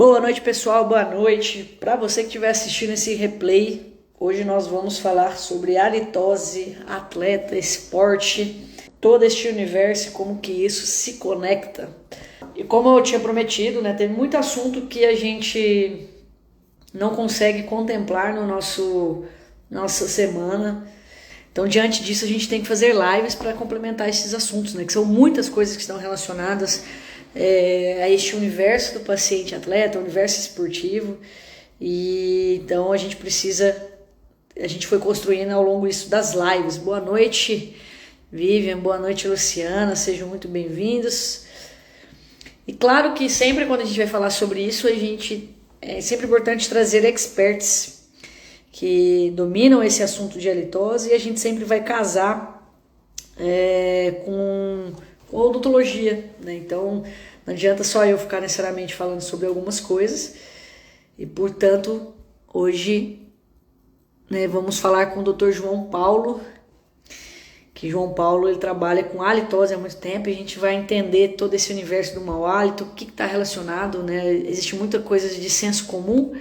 Boa noite, pessoal. Boa noite. Para você que estiver assistindo esse replay, hoje nós vamos falar sobre halitose, atleta, esporte, todo este universo e como que isso se conecta. E como eu tinha prometido, né, tem muito assunto que a gente não consegue contemplar no nossa semana. Então, diante disso, a gente tem que fazer lives para complementar esses assuntos, né? Que são muitas coisas que estão relacionadas a este universo do paciente atleta, universo esportivo. E então a gente foi construindo ao longo disso das lives. Boa noite, Vivian, boa noite, Luciana, sejam muito bem-vindos. E claro que sempre quando a gente vai falar sobre isso, é sempre importante trazer experts que dominam esse assunto de halitose, e a gente sempre vai casar com odontologia, né? Então não adianta só eu ficar necessariamente falando sobre algumas coisas, e portanto hoje, né, vamos falar com o Dr. João Paulo, que João Paulo ele trabalha com halitose há muito tempo, e a gente vai entender todo esse universo do mau hálito, o que está relacionado, né? Existe muita coisa de senso comum,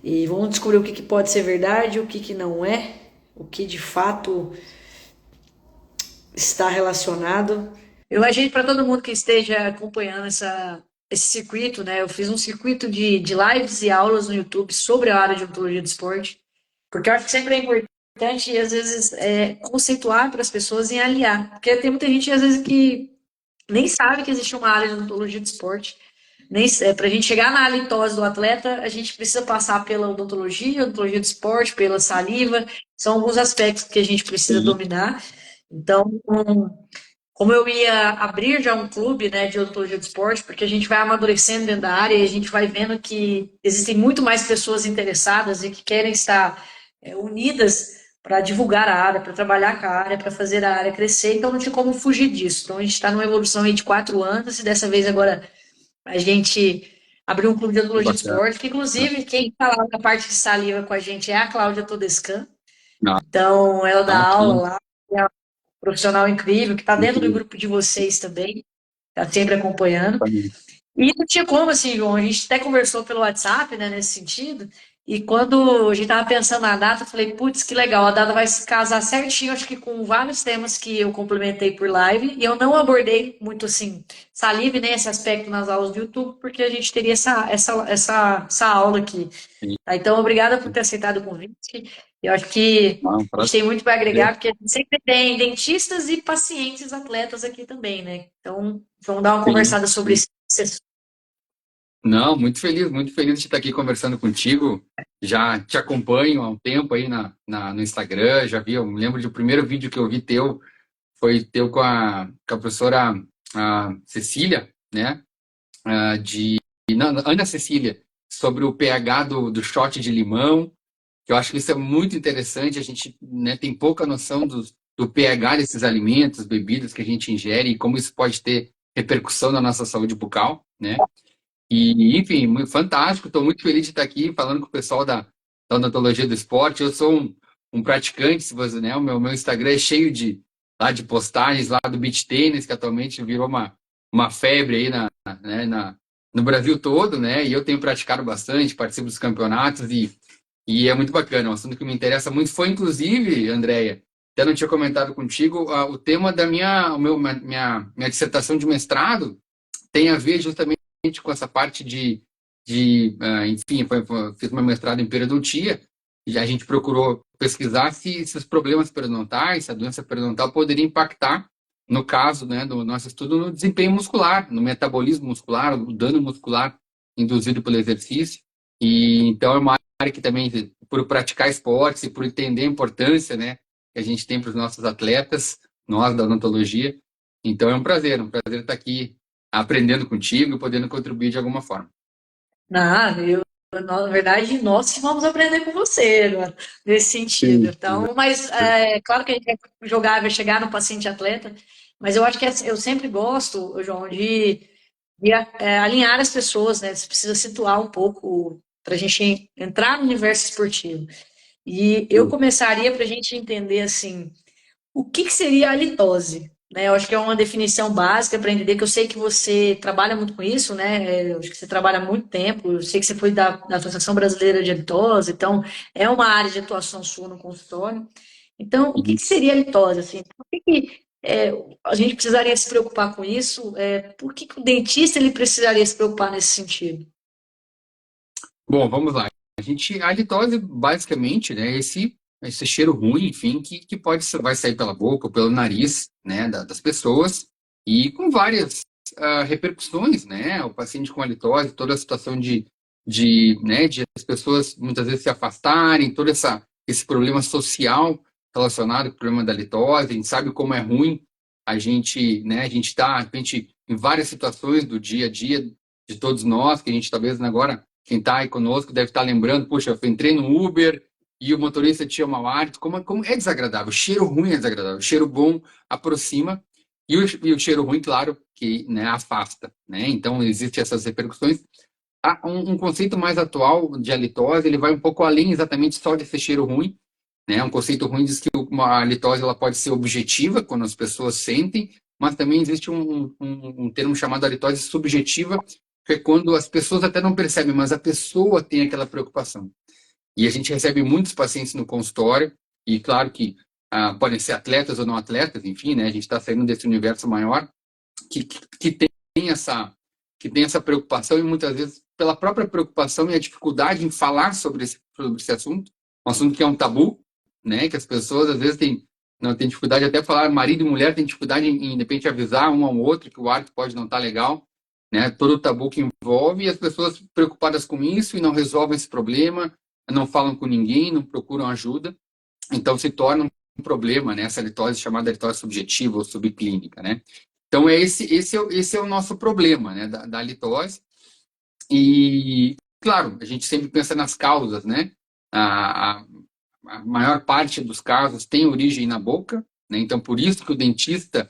e vamos descobrir o que pode ser verdade, o que não é, o que de fato está relacionado. Eu imagino para todo mundo que esteja acompanhando esse circuito, né? Eu fiz um circuito de lives e aulas no YouTube sobre a área de odontologia do esporte, porque eu acho que sempre é importante, e às vezes, conceituar para as pessoas e aliar. Porque tem muita gente, às vezes, que nem sabe que existe uma área de odontologia do esporte. Nem para a gente chegar na halitose do atleta, a gente precisa passar pela odontologia do esporte, pela saliva. São alguns aspectos que a gente precisa Sim, dominar. Então, como eu ia abrir já um clube, né, de odontologia do esporte, porque a gente vai amadurecendo dentro da área e a gente vai vendo que existem muito mais pessoas interessadas e que querem estar unidas para divulgar a área, para trabalhar com a área, para fazer a área crescer. Então, não tinha como fugir disso. Então, a gente está numa evolução aí de 4 anos, e dessa vez agora a gente abriu um clube de que odontologia do bacana. esporte, que inclusive quem está lá na parte de saliva com a gente é a Cláudia Todescan. Não, Então, ela dá aula aqui, lá, é uma profissional incrível, que está dentro do incrível. grupo de vocês também, está sempre acompanhando. Família. E não tinha como, assim, João, a gente até conversou pelo WhatsApp, né, nesse sentido, e quando a gente tava pensando na data, eu falei, putz, que legal, a data vai se casar certinho, acho que com vários temas que eu complementei por live, e eu não abordei muito, assim, saliva, né, esse aspecto nas aulas do YouTube, porque a gente teria essa aula aqui. Sim, Tá? Então, obrigada por ter aceitado o convite. Eu acho que não, a gente tem muito para prazer. agregar, porque a gente sempre tem dentistas e pacientes atletas aqui também, né? Então, vamos dar uma Sim, conversada sobre sim. isso. Não, muito feliz de estar aqui conversando contigo. Já te acompanho há um tempo aí no Instagram, já vi, eu me lembro do primeiro vídeo que eu vi teu, foi teu com a professora Cecília, né? Não, Ana Cecília, sobre o pH do shot de limão, que eu acho que isso é muito interessante. A gente, né, tem pouca noção do pH desses alimentos, bebidas que a gente ingere e como isso pode ter repercussão na nossa saúde bucal, né? E, enfim, fantástico. Estou muito feliz de estar aqui falando com o pessoal da odontologia do esporte. Eu sou um praticante, se você, né? O meu Instagram é cheio de postagens lá do beach tennis, que atualmente virou uma febre aí no Brasil todo, né? E eu tenho praticado bastante, participo dos campeonatos e é muito bacana, é um assunto que me interessa muito. Foi, inclusive, Andréia, até não tinha comentado contigo, o tema da minha dissertação de mestrado tem a ver justamente com essa parte enfim, fiz meu mestrado em periodontia, e a gente procurou pesquisar se os problemas periodontais, se a doença periodontal poderia impactar, no caso, né, do nosso estudo, no desempenho muscular, no metabolismo muscular, o dano muscular induzido pelo exercício. E então é uma área que também, por praticar esportes e por entender a importância, né, que a gente tem para os nossos atletas, nós da odontologia. Então é um prazer estar aqui aprendendo contigo e podendo contribuir de alguma forma. Na verdade, nós que vamos aprender com você agora, nesse sentido. Sim, Então, mas claro que a gente vai jogar, vai chegar no paciente atleta, mas eu acho que eu sempre gosto, João, de alinhar as pessoas, né? Você precisa situar um pouco para a gente entrar no universo esportivo. E eu sim, começaria para a gente entender assim, o que seria a litose? né? Eu acho que é uma definição básica para entender que eu sei que você trabalha muito com isso, né? Eu acho que você trabalha há muito tempo, eu sei que você foi da Associação Brasileira de Halitose, então é uma área de atuação sua no consultório. Então, o que Uhum. que seria a litose, assim? Por que que, a gente precisaria se preocupar com isso? Por que que o dentista ele precisaria se preocupar nesse sentido? Bom, vamos lá. A litose, basicamente, né, esse cheiro ruim, enfim, que vai sair pela boca ou pelo nariz, né, das pessoas, e com várias repercussões, né, o paciente com halitose, toda a situação né, de as pessoas muitas vezes se afastarem, esse problema social relacionado com o problema da litose, a gente sabe como é ruim né, a gente está, em várias situações do dia a dia de todos nós, que a gente talvez agora quem está aí conosco deve estar lembrando, puxa, eu entrei no Uber e o motorista tinha mau hálito, como é desagradável, o cheiro ruim é desagradável, o cheiro bom aproxima e o cheiro ruim, claro, que né, afasta, né? Então, existem essas repercussões. Há um conceito mais atual de halitose, ele vai um pouco além exatamente só desse cheiro ruim, né? Um conceito ruim diz que uma halitose ela pode ser objetiva, quando as pessoas sentem, mas também existe um termo chamado halitose subjetiva, que é quando as pessoas até não percebem, mas a pessoa tem aquela preocupação. E a gente recebe muitos pacientes no consultório, e claro que podem ser atletas ou não atletas, enfim, né? A gente está saindo desse universo maior, que tem que tem essa preocupação, e muitas vezes, pela própria preocupação e a dificuldade em falar sobre esse assunto, um assunto que é um tabu, né? Que as pessoas às vezes não têm dificuldade até falar, marido e mulher têm dificuldade de repente avisar um ao outro que o hálito pode não estar legal, né? Todo o tabu que envolve, e as pessoas preocupadas com isso e não resolvem esse problema, não falam com ninguém, não procuram ajuda, então se torna um problema, né? Essa litose chamada litose subjetiva ou subclínica, né? Então esse é o nosso problema, né? Da litose. E claro, a gente sempre pensa nas causas, né? A, a maior parte dos casos tem origem na boca, né? Então por isso que o dentista,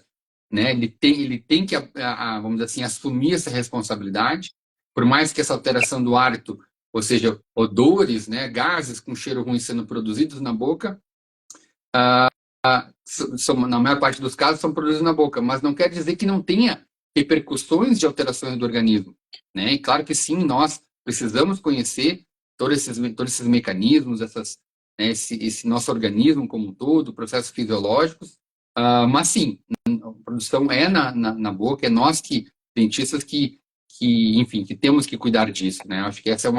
né? Ele tem que vamos dizer assim, assumir essa responsabilidade, por mais que essa alteração do hálito, ou seja, odores, né? Gases com cheiro ruim sendo produzidos na boca, na maior parte dos casos, são produzidos na boca, mas não quer dizer que não tenha repercussões de alterações do organismo, né? E claro que sim, nós precisamos conhecer todos esses mecanismos, esse nosso organismo como um todo, processos fisiológicos, mas sim, a produção é na boca, é nós dentistas enfim, que temos que cuidar disso, né? Acho que essa é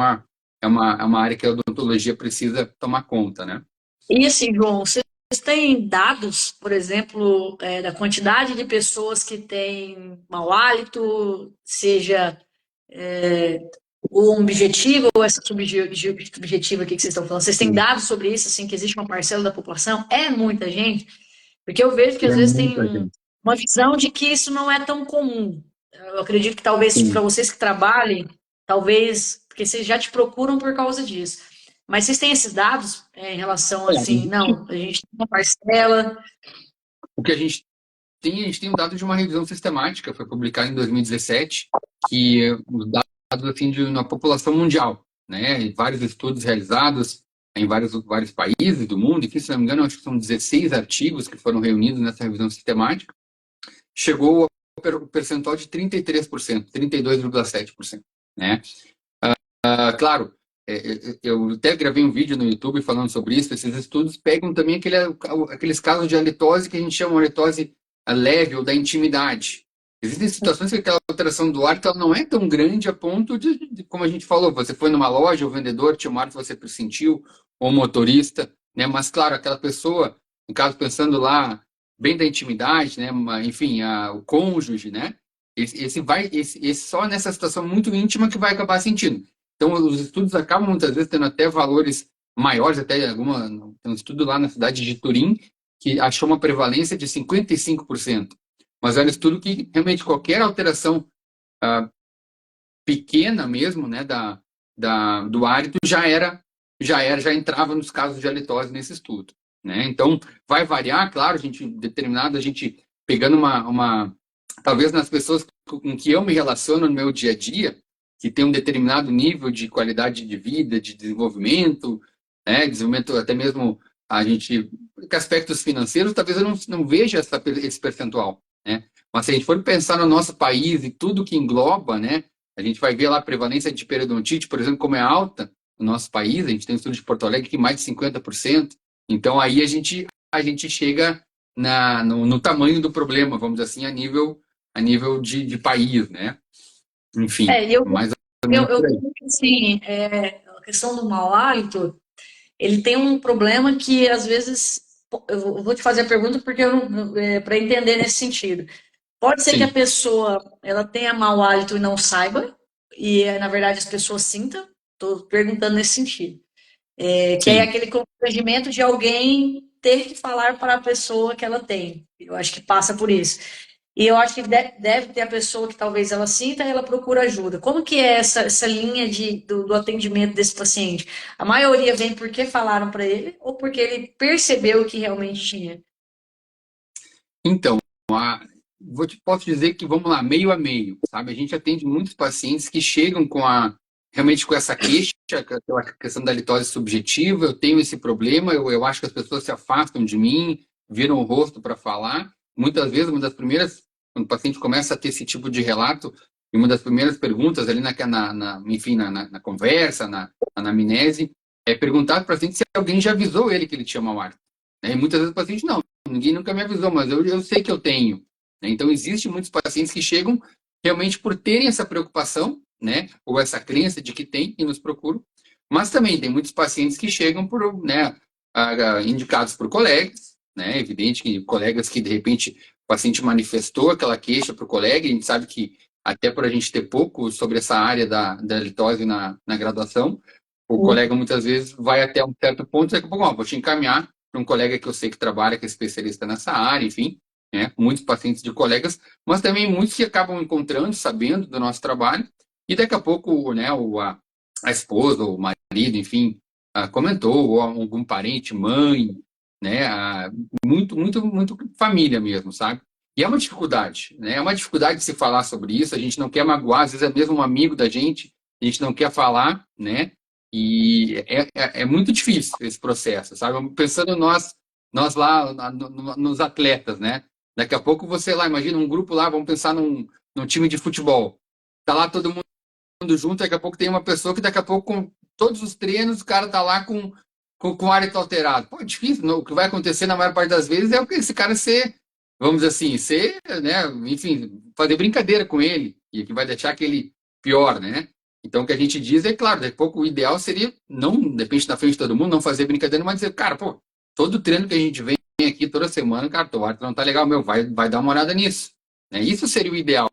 uma área que a odontologia precisa tomar conta, né? E assim, João, vocês têm dados, por exemplo, da quantidade de pessoas que têm mau hálito, seja o objetivo ou essa subjetiva aqui que vocês estão falando? Vocês têm Sim. dados sobre isso, assim, que existe uma parcela da população? É muita gente? Porque eu vejo que às É vezes tem muita gente. uma visão de que isso não é tão comum. Eu acredito que talvez para Sim. vocês que trabalhem, talvez, porque vocês já te procuram por causa disso. Mas vocês têm esses dados em relação É, assim, não, a gente tem uma parcela. o que a gente tem um dado de uma revisão sistemática, foi publicado em 2017, que os dados assim, na população mundial, né? Vários estudos realizados em vários países do mundo, enfim, se não me engano, acho que são 16 artigos que foram reunidos nessa revisão sistemática, chegou ao percentual de 33%, 32,7%, né? Claro, eu até gravei um vídeo no YouTube falando sobre isso. Esses estudos pegam também aqueles casos de halitose que a gente chama de halitose leve ou da intimidade. Existem situações que aquela alteração do hálito ela não é tão grande a ponto como a gente falou, você foi numa loja, o vendedor tinha um hálito que você pressentiu, ou o motorista, né? Mas, claro, aquela pessoa, no caso, pensando lá, bem da intimidade, né? Enfim, o cônjuge, né? Esse só nessa situação muito íntima que vai acabar sentindo. Então, os estudos acabam muitas vezes tendo até valores maiores, até tem um estudo lá na cidade de Turim que achou uma prevalência de 55%. Mas é um estudo que realmente qualquer alteração pequena mesmo, né, do hálito já entrava nos casos de halitose nesse estudo, né? Então, vai variar, claro, a gente pegando talvez nas pessoas com que eu me relaciono no meu dia a dia, que tem um determinado nível de qualidade de vida, de desenvolvimento, né, desenvolvimento até mesmo que aspectos financeiros, talvez eu não veja esse percentual. né? Mas se a gente for pensar no nosso país e tudo que engloba, né? A gente vai ver lá a prevalência de periodontite, por exemplo, como é alta no nosso país. A gente tem um estudo de Porto Alegre que mais de 50%. Então aí a gente chega no tamanho do problema, vamos dizer assim, a nível de país, né? Enfim, É, e eu, mais ou eu, menos eu por aí. vejo que, assim, a questão do mau hálito, ele tem um problema que, às vezes, eu vou te fazer a pergunta porque para entender nesse sentido. Pode ser que a Sim, pessoa ela tenha mau hálito e não saiba, e na verdade as pessoas sintam. Estou perguntando nesse sentido. Que é sim. aquele constrangimento de alguém ter que falar para a pessoa que ela tem. Eu acho que passa por isso. E eu acho que deve ter a pessoa que talvez ela sinta e ela procura ajuda. Como que é essa linha do atendimento desse paciente? A maioria vem porque falaram para ele ou porque ele percebeu que realmente tinha? Então, posso dizer que vamos lá, meio a meio, sabe? A gente atende muitos pacientes que chegam realmente com essa queixa, com aquela questão da litose subjetiva. Eu tenho esse problema, eu acho que as pessoas se afastam de mim, viram o rosto para falar. Muitas vezes, quando o paciente começa a ter esse tipo de relato, e uma das primeiras perguntas ali enfim, na conversa, na anamnese, é perguntar para o paciente se alguém já avisou ele que ele tinha mau hálito, né? E muitas vezes o paciente não. Ninguém nunca me avisou, mas eu sei que eu tenho, né? Então, existem muitos pacientes que chegam realmente por terem essa preocupação, né? Ou essa crença de que tem e nos procuram. Mas também tem muitos pacientes que chegam né, indicados por colegas, né? É evidente que colegas que, de repente, o paciente manifestou aquela queixa para o colega, e a gente sabe que, até por a gente ter pouco sobre essa área da litose na graduação, o colega muitas vezes vai até um certo ponto e daqui a pouco, ó, vou te encaminhar para um colega que eu sei que trabalha, que é especialista nessa área, enfim, né? Muitos pacientes de colegas, mas também muitos que acabam encontrando, sabendo do nosso trabalho, e daqui a pouco, né, a esposa, o marido, enfim, comentou, ou algum parente, mãe, né, muito, muito, muito família mesmo, sabe? E é uma dificuldade, né? É uma dificuldade de se falar sobre isso, a gente não quer magoar, às vezes é mesmo um amigo da gente, a gente não quer falar, né? E é muito difícil esse processo, sabe? Pensando nós lá nos atletas, né? Daqui a pouco você lá, imagina um grupo lá, vamos pensar num time de futebol. Tá lá todo mundo junto, daqui a pouco tem uma pessoa que daqui a pouco, com todos os treinos, o cara tá lá com o hálito alterado. Pô, é difícil, não, o que vai acontecer na maior parte das vezes é o que esse cara vamos dizer assim, né, enfim, fazer brincadeira com ele, e que vai deixar aquele pior, né? Então, o que a gente diz é, claro, daqui a pouco o ideal seria, não, de repente, na frente de todo mundo, não fazer brincadeira, mas dizer, cara, pô, todo treino que a gente vem aqui toda semana, cara, teu hálito não tá legal, meu, vai dar uma olhada nisso. Né? Isso seria o ideal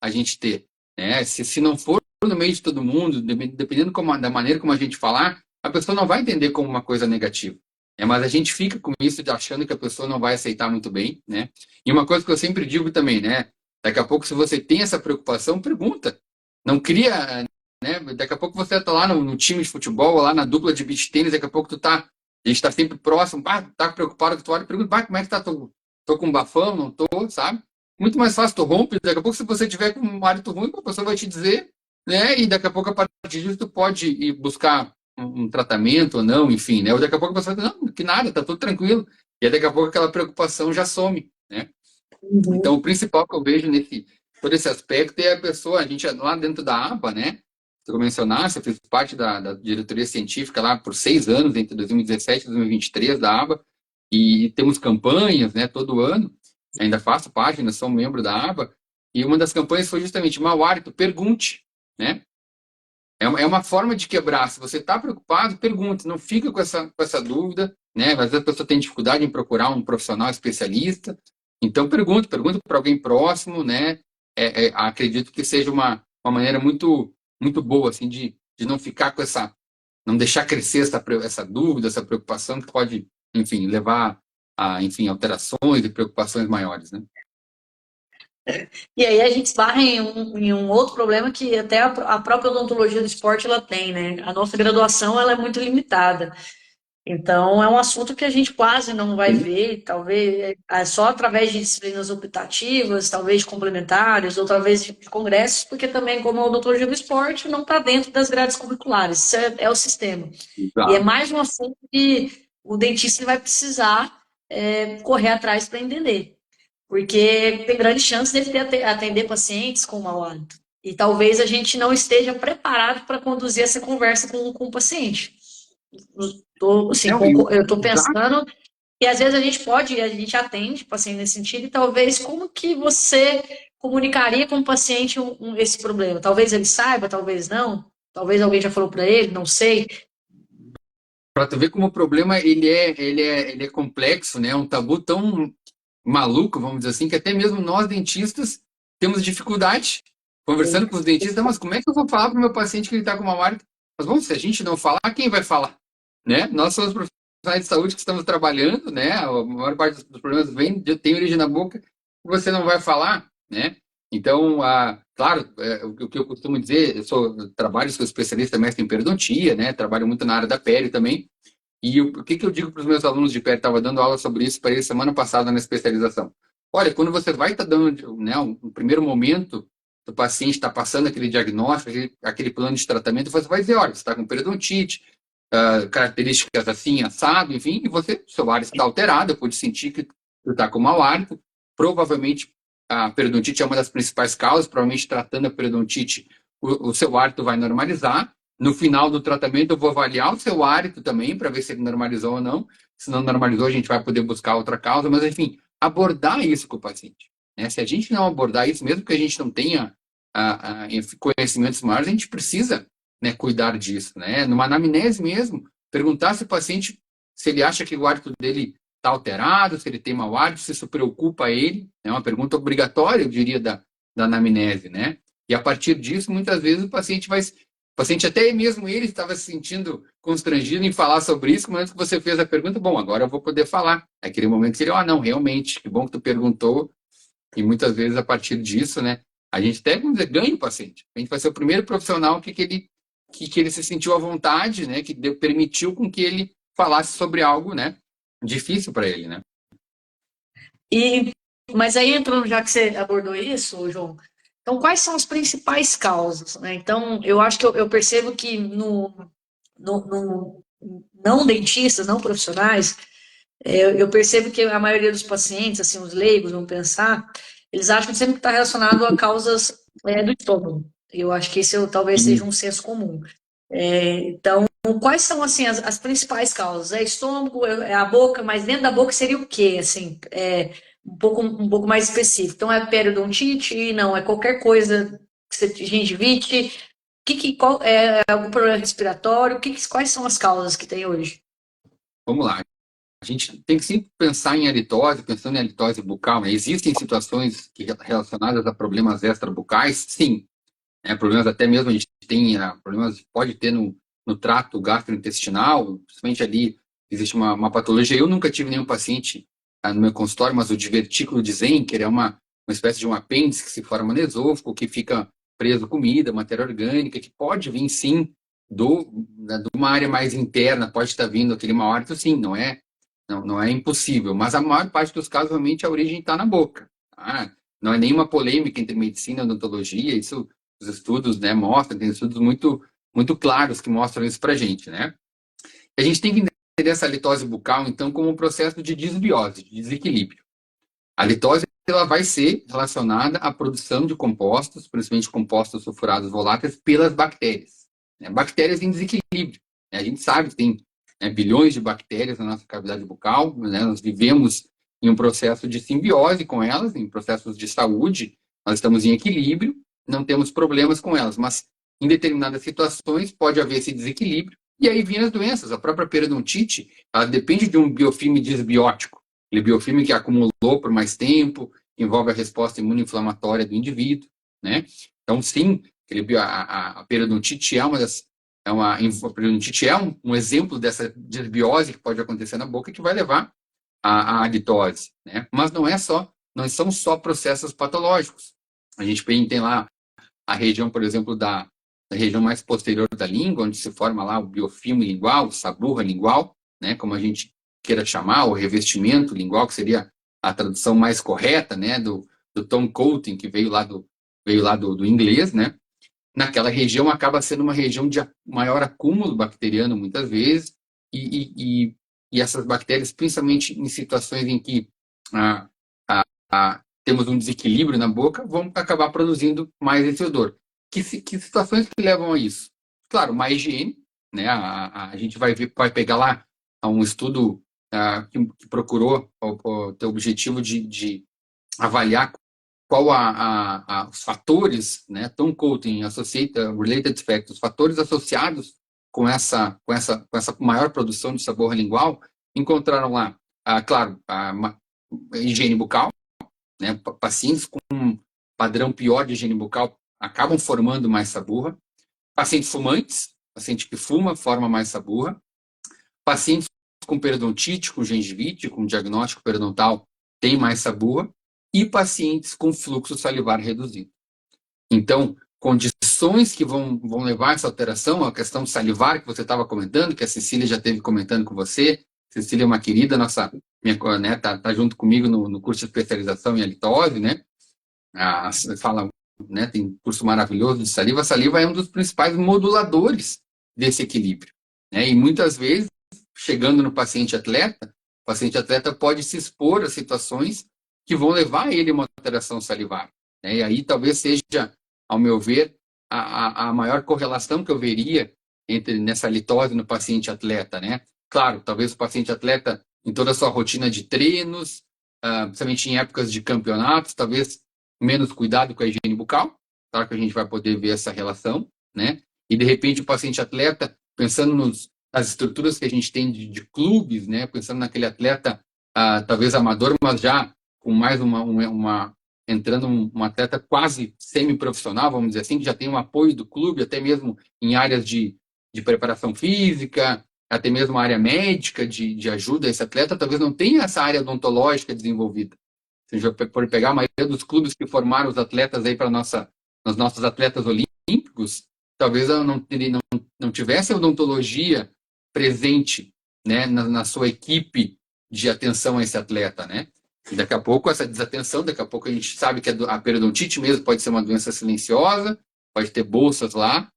a gente ter. Né? Se não for no meio de todo mundo, dependendo da maneira como a gente falar, a pessoa não vai entender como uma coisa negativa. Mas a gente fica com isso achando que a pessoa não vai aceitar muito bem, né? E uma coisa que eu sempre digo também, né? Daqui a pouco, se você tem essa preocupação, pergunta. Não cria, né? Daqui a pouco você tá lá no time de futebol, lá na dupla de beach tênis, daqui a pouco a gente tá sempre próximo, tá preocupado com tu olha e pergunta, como é que tá? Tô com um bafão, não tô, sabe? Muito mais fácil tu rompe, daqui a pouco se você tiver com um hálito ruim, a pessoa vai te dizer, né? E daqui a pouco, a partir disso, tu pode ir buscar um tratamento ou não, enfim, né? Ou daqui a pouco a pessoa diz, não, que nada, tá tudo tranquilo. E aí daqui a pouco aquela preocupação já some, né? Então, o Uhum. principal que eu vejo todo esse aspecto é a pessoa, a gente lá dentro da ABA, né? Se eu mencionasse, eu fiz parte da diretoria científica lá por 6 anos, entre 2017 e 2023 da ABA, e temos campanhas, né, todo ano, ainda faço parte, ainda sou membro da ABA, e uma das campanhas foi justamente mau hálito, pergunte, né? É uma forma de quebrar. Se você está preocupado, pergunte, não fica com essa dúvida, né? Às vezes a pessoa tem dificuldade em procurar um profissional especialista, então pergunta para alguém próximo, né? Acredito que seja uma maneira muito, muito boa, assim, de não ficar não deixar crescer essa dúvida, essa preocupação que pode, enfim, levar enfim, alterações e preocupações maiores, né? E aí a gente esbarra em um outro problema que até a própria odontologia do esporte ela tem, né? A nossa graduação ela é muito limitada. Então é um assunto que a gente quase não vai Sim, ver, talvez só através de disciplinas optativas, talvez complementares, ou talvez de congressos, porque também, como a odontologia do esporte, não está dentro das grades curriculares. Isso é o sistema. E é exato. mais um assunto que o dentista vai precisar correr atrás para entender. porque tem grande chance dele atender pacientes com mau hálito. E talvez a gente não esteja preparado para conduzir essa conversa com o paciente. Assim, Não, eu estou exato. pensando que às vezes a gente atende paciente nesse sentido, e talvez como que você comunicaria com o paciente esse problema? Talvez ele saiba, talvez não. Talvez alguém já falou para ele, não sei. Para tu ver como o problema ele é complexo, né? Um tabu tão maluco, vamos dizer assim, que até mesmo nós dentistas temos dificuldade conversando com os dentistas. Mas como é que eu vou falar para o meu paciente que ele está com uma marca? Mas bom, se a gente não falar, quem vai falar? Né? Nós somos profissionais de saúde que estamos trabalhando, né? A maior parte dos problemas tem origem na boca, e você não vai falar, né? Então, claro, o que eu costumo dizer, sou especialista mestre em periodontia, né? Trabalho muito na área da pele também. E o que eu digo para os meus alunos de pele? Estava dando aula sobre isso para eles semana passada na especialização. Olha, quando você vai estar dando, né, um primeiro momento, o paciente está passando aquele diagnóstico, aquele plano de tratamento, você vai dizer, olha, você está com periodontite, características assim, assado, enfim, e seu hálito está alterado, eu pude sentir que você está com mau hálito. Provavelmente a periodontite é uma das principais causas, provavelmente tratando a periodontite, o seu hálito vai normalizar. No final do tratamento, eu vou avaliar o seu hálito também, para ver se ele normalizou ou não. Se não normalizou, a gente vai poder buscar outra causa, mas enfim, abordar isso com o paciente. Né? Se a gente não abordar isso, mesmo que a gente não tenha conhecimentos maiores, a gente precisa, né, cuidar disso. Né? Numa anamnese mesmo, perguntar se o paciente, se ele acha que o hálito dele está alterado, se ele tem mau hálito, se isso preocupa ele. É uma pergunta obrigatória, eu diria, da anamnese. Né? E a partir disso, muitas vezes o paciente, até mesmo ele, estava se sentindo constrangido em falar sobre isso, mas antes que você fez a pergunta, bom, agora eu vou poder falar. Aquele momento que ele, não, realmente, que bom que tu perguntou. E muitas vezes, a partir disso, né, a gente até, vamos dizer, ganha o paciente. A gente vai ser o primeiro profissional que ele se sentiu à vontade, né, que permitiu com que ele falasse sobre algo, né, difícil para ele, né. Mas aí entrando, já que você abordou isso, João, então quais são as principais causas, né? Então, eu acho que eu percebo que no não dentistas, não profissionais, eu percebo que a maioria dos pacientes, assim, os leigos, vão pensar, eles acham que sempre está relacionado a causas do estômago. Eu acho que esse talvez seja E, um senso comum. Então, quais são, assim, as principais causas? É estômago, é a boca, mas dentro da boca seria o quê, assim? Um pouco mais específico. Então, é periodontite? Não, é qualquer coisa, gengivite? Qual, é algum problema respiratório? Quais são as causas que tem hoje? vamos lá. A gente tem que sempre pensar em halitose, pensando em halitose bucal, né? Existem situações relacionadas a problemas extrabucais? Sim. Problemas até mesmo, a gente tem problemas, pode ter no trato gastrointestinal, principalmente ali, existe uma patologia. Eu nunca tive nenhum paciente no meu consultório, mas o divertículo de Zenker é uma espécie de um apêndice que se forma no esôfago, que fica preso comida, matéria orgânica, que pode vir, sim, de uma área mais interna, pode estar vindo aquele mau hálito, sim, não é impossível, mas a maior parte dos casos, realmente, a origem está na boca. Tá? Não é nenhuma polêmica entre medicina e odontologia, isso os estudos, né, mostram, tem estudos muito claros que mostram isso para a gente, né? A gente tem que entender essa litose bucal, então, como um processo de desbiose, de desequilíbrio. A litose, ela vai ser relacionada à produção de compostos, principalmente compostos sulfurados voláteis, pelas bactérias. Né? Bactérias em desequilíbrio. Né? A gente sabe que tem, né, bilhões de bactérias na nossa cavidade bucal, né? Nós vivemos em um processo de simbiose com elas, em processos de saúde, nós estamos em equilíbrio, não temos problemas com elas, mas em determinadas situações pode haver esse desequilíbrio, e aí vêm as doenças. A própria periodontite, ela depende de um biofilme desbiótico, aquele biofilme que acumulou por mais tempo, envolve a resposta imunoinflamatória do indivíduo, né? Então, sim, a periodontite a periodonte é um exemplo dessa desbiose que pode acontecer na boca, que vai levar à halitose, né? Mas não são só processos patológicos. A gente tem lá a região, por exemplo, da região mais posterior da língua, onde se forma lá o biofilme lingual, o saburra lingual, né? Como a gente queira chamar, o revestimento lingual, que seria a tradução mais correta, né? Do Tom Coating, que veio lá do inglês, né? Naquela região acaba sendo uma região de maior acúmulo bacteriano, muitas vezes, e essas bactérias, principalmente em situações em que temos um desequilíbrio na boca, vamos acabar produzindo mais esse odor. Que situações que levam a isso? Claro, má higiene, né? A gente vai pegar lá um estudo que procurou ter o objetivo de avaliar qual os fatores, né, Tom Coating, Related Factors, os fatores associados com essa maior produção de sabor lingual, encontraram lá, claro, a higiene bucal, né, pacientes com um padrão pior de higiene bucal acabam formando mais saburra, pacientes fumantes, paciente que fuma forma mais saburra, pacientes com periodontite, com gengivite, com diagnóstico periodontal, tem mais saburra, e pacientes com fluxo salivar reduzido. Então, condições que vão levar a essa alteração, a questão salivar que você estava comentando, que a Cecília já esteve comentando com você. Cecília é uma querida, né, tá junto comigo no curso de especialização em halitose, né? Fala, né, tem um curso maravilhoso de saliva. A saliva é um dos principais moduladores desse equilíbrio, né? E muitas vezes, chegando no paciente atleta, o paciente atleta pode se expor a situações que vão levar ele a uma alteração salivar, né? E aí talvez seja, ao meu ver, a maior correlação que eu veria nessa litose no paciente atleta, né? Claro, talvez o paciente atleta, em toda a sua rotina de treinos, principalmente em épocas de campeonatos, talvez menos cuidado com a higiene bucal, claro que a gente vai poder ver essa relação, né? E de repente o paciente atleta, pensando nas estruturas que a gente tem de clubes, né? Pensando naquele atleta, talvez amador, mas já com mais entrando um atleta quase semi-profissional, vamos dizer assim, que já tem um apoio do clube, até mesmo em áreas de preparação física, até mesmo a área médica de ajuda a esse atleta, talvez não tenha essa área odontológica desenvolvida. Se a gente for pegar a maioria dos clubes que formaram os atletas aí para os nossos atletas olímpicos, talvez não tivesse a odontologia presente, né, na sua equipe de atenção a esse atleta, né? E daqui a pouco essa desatenção, daqui a pouco a gente sabe que a periodontite mesmo pode ser uma doença silenciosa, pode ter bolsas lá,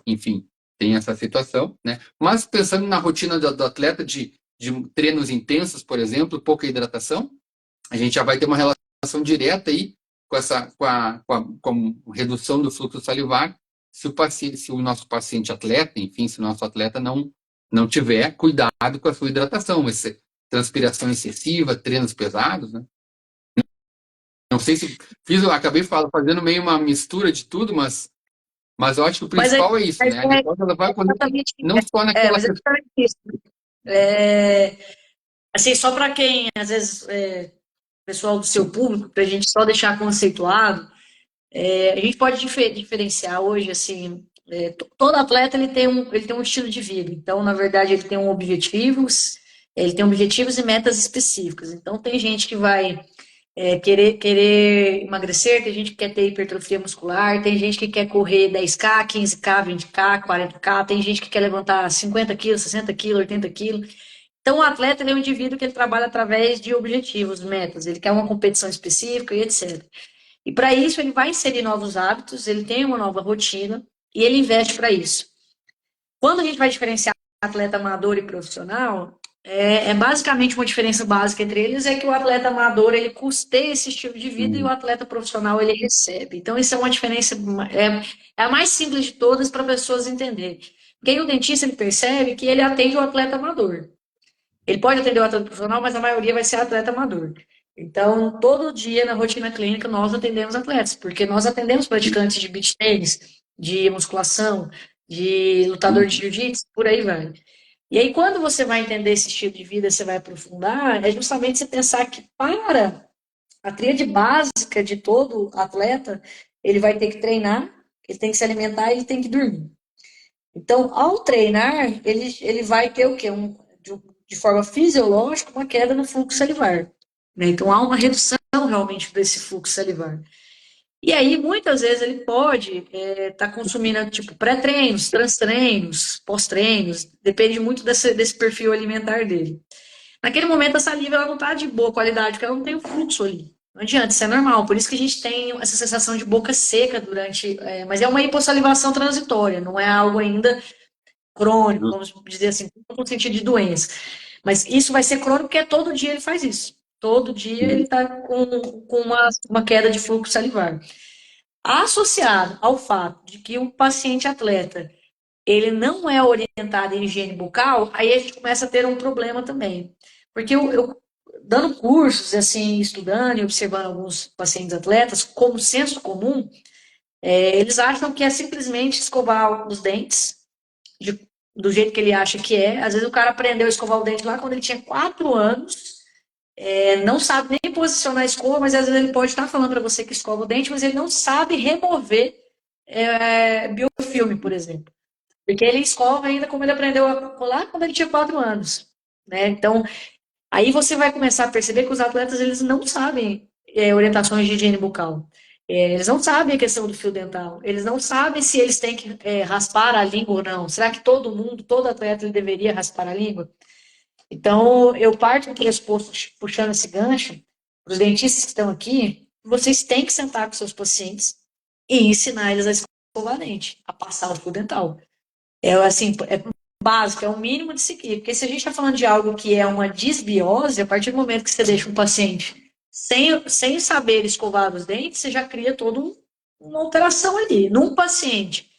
enfim, tem essa situação, né? Mas pensando na rotina do atleta de treinos intensos, por exemplo, pouca hidratação, a gente já vai ter uma relação direta aí com a redução do fluxo salivar, se o nosso paciente atleta, enfim, se o nosso atleta não tiver cuidado com a sua hidratação, transpiração excessiva, treinos pesados, né? Não sei se acabei fazendo meio uma mistura de tudo, mas eu acho que o principal é isso, né? A litose, ela vai acontecer não só naquela... Mas é exatamente isso. Assim, só para quem, às vezes, pessoal do seu público, para a gente só deixar conceituado, a gente pode diferenciar hoje, assim, todo atleta ele tem um estilo de vida. Então, na verdade, ele tem objetivos e metas específicas. Então, tem gente que vai querer emagrecer, tem gente que quer ter hipertrofia muscular, tem gente que quer correr 10K, 15K, 20K, 40K, tem gente que quer levantar 50 quilos, 60 quilos, 80 quilos. Então, o atleta ele é um indivíduo que ele trabalha através de objetivos, metas. Ele quer uma competição específica e etc. E para isso, ele vai inserir novos hábitos, ele tem uma nova rotina e ele investe para isso. Quando a gente vai diferenciar atleta amador e profissional, basicamente uma diferença básica entre eles é que o atleta amador ele custeia esse estilo de vida e o atleta profissional ele recebe. Então, isso é uma diferença, é a mais simples de todas para pessoas entenderem. Porque aí o dentista ele percebe que ele atende o atleta amador. Ele pode atender o atleta profissional, mas a maioria vai ser atleta amador. Então, todo dia na rotina clínica nós atendemos atletas, porque nós atendemos praticantes de beach tennis, de musculação, de lutador de jiu-jitsu, por aí vai. E aí, quando você vai entender esse estilo de vida, você vai aprofundar, é justamente você pensar que para a tríade básica de todo atleta, ele vai ter que treinar, ele tem que se alimentar e ele tem que dormir. Então, ao treinar, ele vai ter o quê? De forma fisiológica, uma queda no fluxo salivar. Né? Então, há uma redução realmente desse fluxo salivar. E aí, muitas vezes, ele pode estar consumindo, tipo, pré-treinos, transtreinos, pós-treinos, depende muito desse perfil alimentar dele. Naquele momento, a saliva ela não está de boa qualidade, porque ela não tem o fluxo ali. Não adianta, isso é normal. Por isso que a gente tem essa sensação de boca seca mas é uma hipossalivação transitória, não é algo ainda crônico, vamos dizer assim, no sentido de doença. Mas isso vai ser crônico porque todo dia ele faz isso. Todo dia ele Uhum. está com uma queda de fluxo salivar. Associado ao fato de que o paciente atleta ele não é orientado em higiene bucal, aí a gente começa a ter um problema também. Porque eu dando cursos, assim, estudando e observando alguns pacientes atletas, como senso comum, eles acham que é simplesmente escovar os dentes de- do jeito que ele acha que é. Às vezes o cara aprendeu a escovar o dente lá quando ele tinha 4 anos, não sabe nem posicionar a escova, mas às vezes ele pode estar falando para você que escova o dente, mas ele não sabe remover biofilme, por exemplo. Porque ele escova ainda como ele aprendeu a colar quando ele tinha 4 anos. Né? Então, aí você vai começar a perceber que os atletas eles não sabem orientações de higiene bucal. Eles não sabem a questão do fio dental. Eles não sabem se eles têm que raspar a língua ou não. Será que todo mundo, todo atleta, ele deveria raspar a língua? Então, eu parto do pressuposto, puxando esse gancho, para os dentistas que estão aqui, vocês têm que sentar com seus pacientes e ensinar eles a escovar a dente, a passar o fio dental. É assim, é básico, é o mínimo de seguir. Porque se a gente está falando de algo que é uma disbiose, a partir do momento que você deixa um paciente sem saber escovar os dentes, você já cria toda uma alteração ali. Num paciente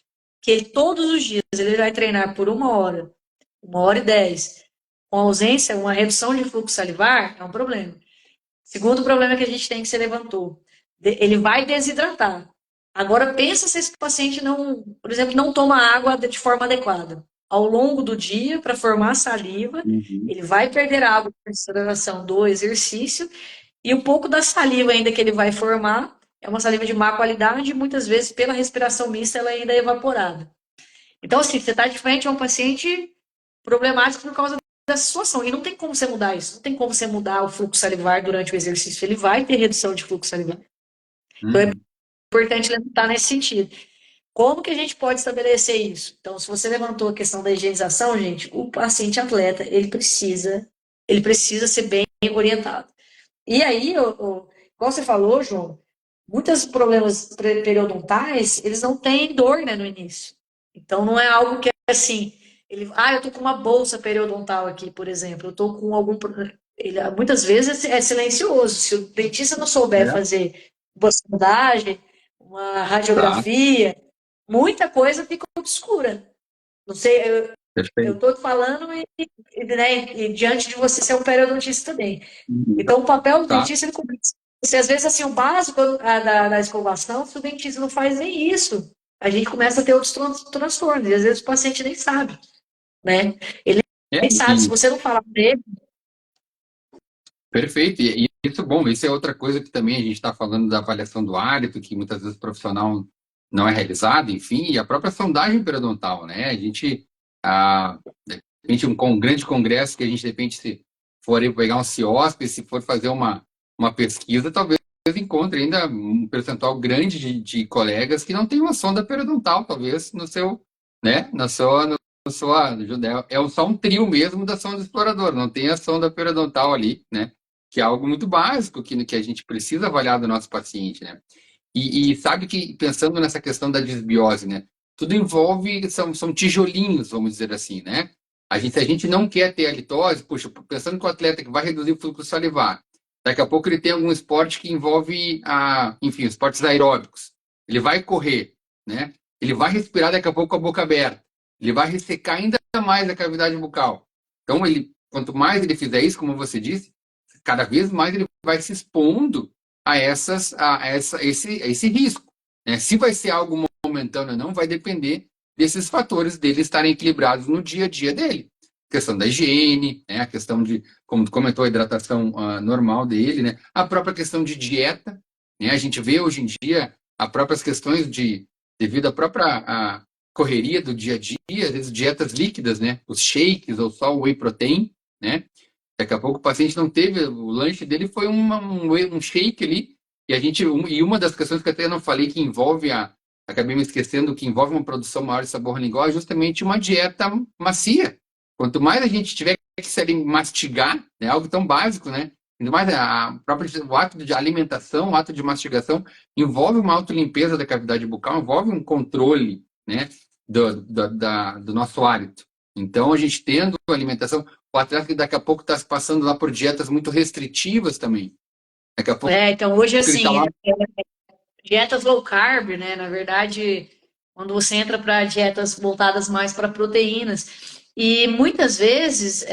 que ele, todos os dias ele vai treinar por 1 hora, 1 hora e 10, com ausência, uma redução de fluxo salivar, é um problema. Segundo problema que a gente tem que você levantou, ele vai desidratar. Agora, pensa se esse paciente não, por exemplo, não toma água de forma adequada. Ao longo do dia, para formar saliva, Uhum. ele vai perder água por consideração do exercício, e um pouco da saliva ainda que ele vai formar é uma saliva de má qualidade, e muitas vezes, pela respiração mista, ela ainda é evaporada. Então, assim, você está de frente a um paciente problemático por causa dessa situação. E não tem como você mudar isso. Não tem como você mudar o fluxo salivar durante o exercício. Ele vai ter redução de fluxo salivar. Então, é Uhum. importante levantar nesse sentido. Como que a gente pode estabelecer isso? Então, se você levantou a questão da higienização, gente, o paciente atleta, ele precisa ser bem orientado. E aí, igual você falou, João, muitos problemas periodontais, eles não têm dor, né, no início. Então, não é algo que é assim, eu tô com uma bolsa periodontal aqui, por exemplo, eu tô com muitas vezes é silencioso. Se o dentista não souber É, fazer uma sondagem, uma tá, radiografia, muita coisa fica obscura. Não sei, eu perfeito. tô falando né, e diante de você ser um periodontista também. Uhum. Então, o papel do Tá. dentista, ele começa. Se às vezes, assim, o básico da escovação, se o dentista não faz nem isso, a gente começa a ter outros transtornos, e às vezes o paciente nem sabe, né? Ele É, nem sabe, se você não falar para ele, perfeito. E isso, bom, isso é outra coisa que também a gente está falando da avaliação do hálito, que muitas vezes o profissional não é realizado, enfim, e a própria sondagem periodontal, né? A gente, de repente, com um grande congresso que a gente, de repente, se for aí pegar um CIOSP, se for fazer uma pesquisa, talvez encontre ainda um percentual grande de colegas que não tem uma sonda periodontal, talvez, no seu, né, na sua, só um trio mesmo da sonda exploradora, não tem a sonda periodontal ali, né? Que é algo muito básico que a gente precisa avaliar do nosso paciente, né? E sabe que, pensando nessa questão da disbiose, né? Tudo envolve, são tijolinhos, vamos dizer assim, né? Se a gente não quer ter halitose, puxa, pensando que o atleta que vai reduzir o fluxo salivar, daqui a pouco ele tem algum esporte que envolve, enfim, esportes aeróbicos. Ele vai correr, né? Ele vai respirar daqui a pouco com a boca aberta. Ele vai ressecar ainda mais a cavidade bucal. Então, quanto mais ele fizer isso, como você disse, cada vez mais ele vai se expondo a esse risco. Né? Se vai ser algo momentâneo ou não, vai depender desses fatores dele estarem equilibrados no dia a dia dele. A questão da higiene, né? A questão de, como tu comentou, a hidratação normal dele, né? A própria questão de dieta. Né? A gente vê hoje em dia as próprias questões devido à própria correria do dia a dia, às vezes dietas líquidas, né? Os shakes ou só o whey protein, né? Daqui a pouco o paciente não teve, o lanche dele foi um shake ali, e uma das questões que até não falei que envolve acabei me esquecendo, que envolve uma produção maior de sabor lingual, é justamente uma dieta macia. Quanto mais a gente tiver que se mastigar, é algo tão básico, né? Ainda mais o ato de alimentação, o ato de mastigação, envolve uma autolimpeza da cavidade bucal, envolve um controle, né, do nosso hálito. Então, a gente tendo alimentação, o atleta que daqui a pouco está passando lá por dietas muito restritivas também. Daqui a pouco Então hoje, ele está assim, lá. dietas low carb, né? Na verdade, quando você entra para dietas voltadas mais para proteínas. E muitas vezes,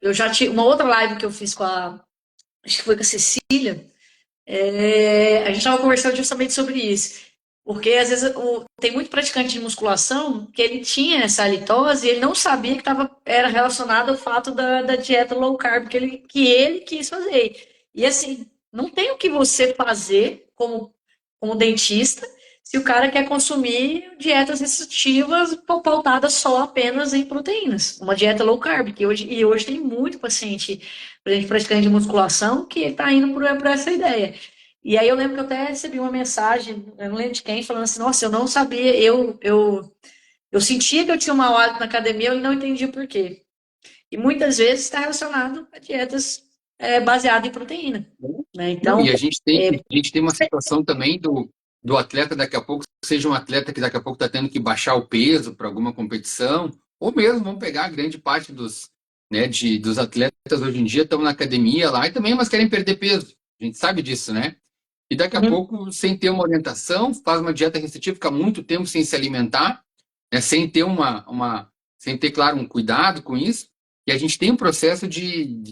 eu já tive uma outra live que eu fiz acho que foi com a Cecília, a gente estava conversando justamente sobre isso. Porque às vezes tem muito praticante de musculação que ele tinha essa halitose e ele não sabia que era relacionado ao fato da dieta low carb que ele quis fazer. E assim, não tem o que você fazer como dentista se o cara quer consumir dietas restritivas pautadas só apenas em proteínas. Uma dieta low carb, hoje tem muito paciente, por exemplo, praticante de musculação que está indo por essa ideia. E aí eu lembro que eu até recebi uma mensagem, eu não lembro de quem, falando assim, nossa, eu não sabia, eu sentia que eu tinha um mau hálito na academia, eu não entendia por quê. E muitas vezes está relacionado a dietas baseadas em proteína, né? Não, Então, e a gente tem uma situação também do atleta daqui a pouco, seja um atleta que daqui a pouco está tendo que baixar o peso para alguma competição, ou mesmo vamos pegar a grande parte dos atletas hoje em dia estão na academia lá e também mas querem perder peso. A gente sabe disso, né? E daqui a uhum, pouco, sem ter uma orientação, faz uma dieta restritiva, fica muito tempo sem se alimentar, né, sem ter, claro, um cuidado com isso. E a gente tem um processo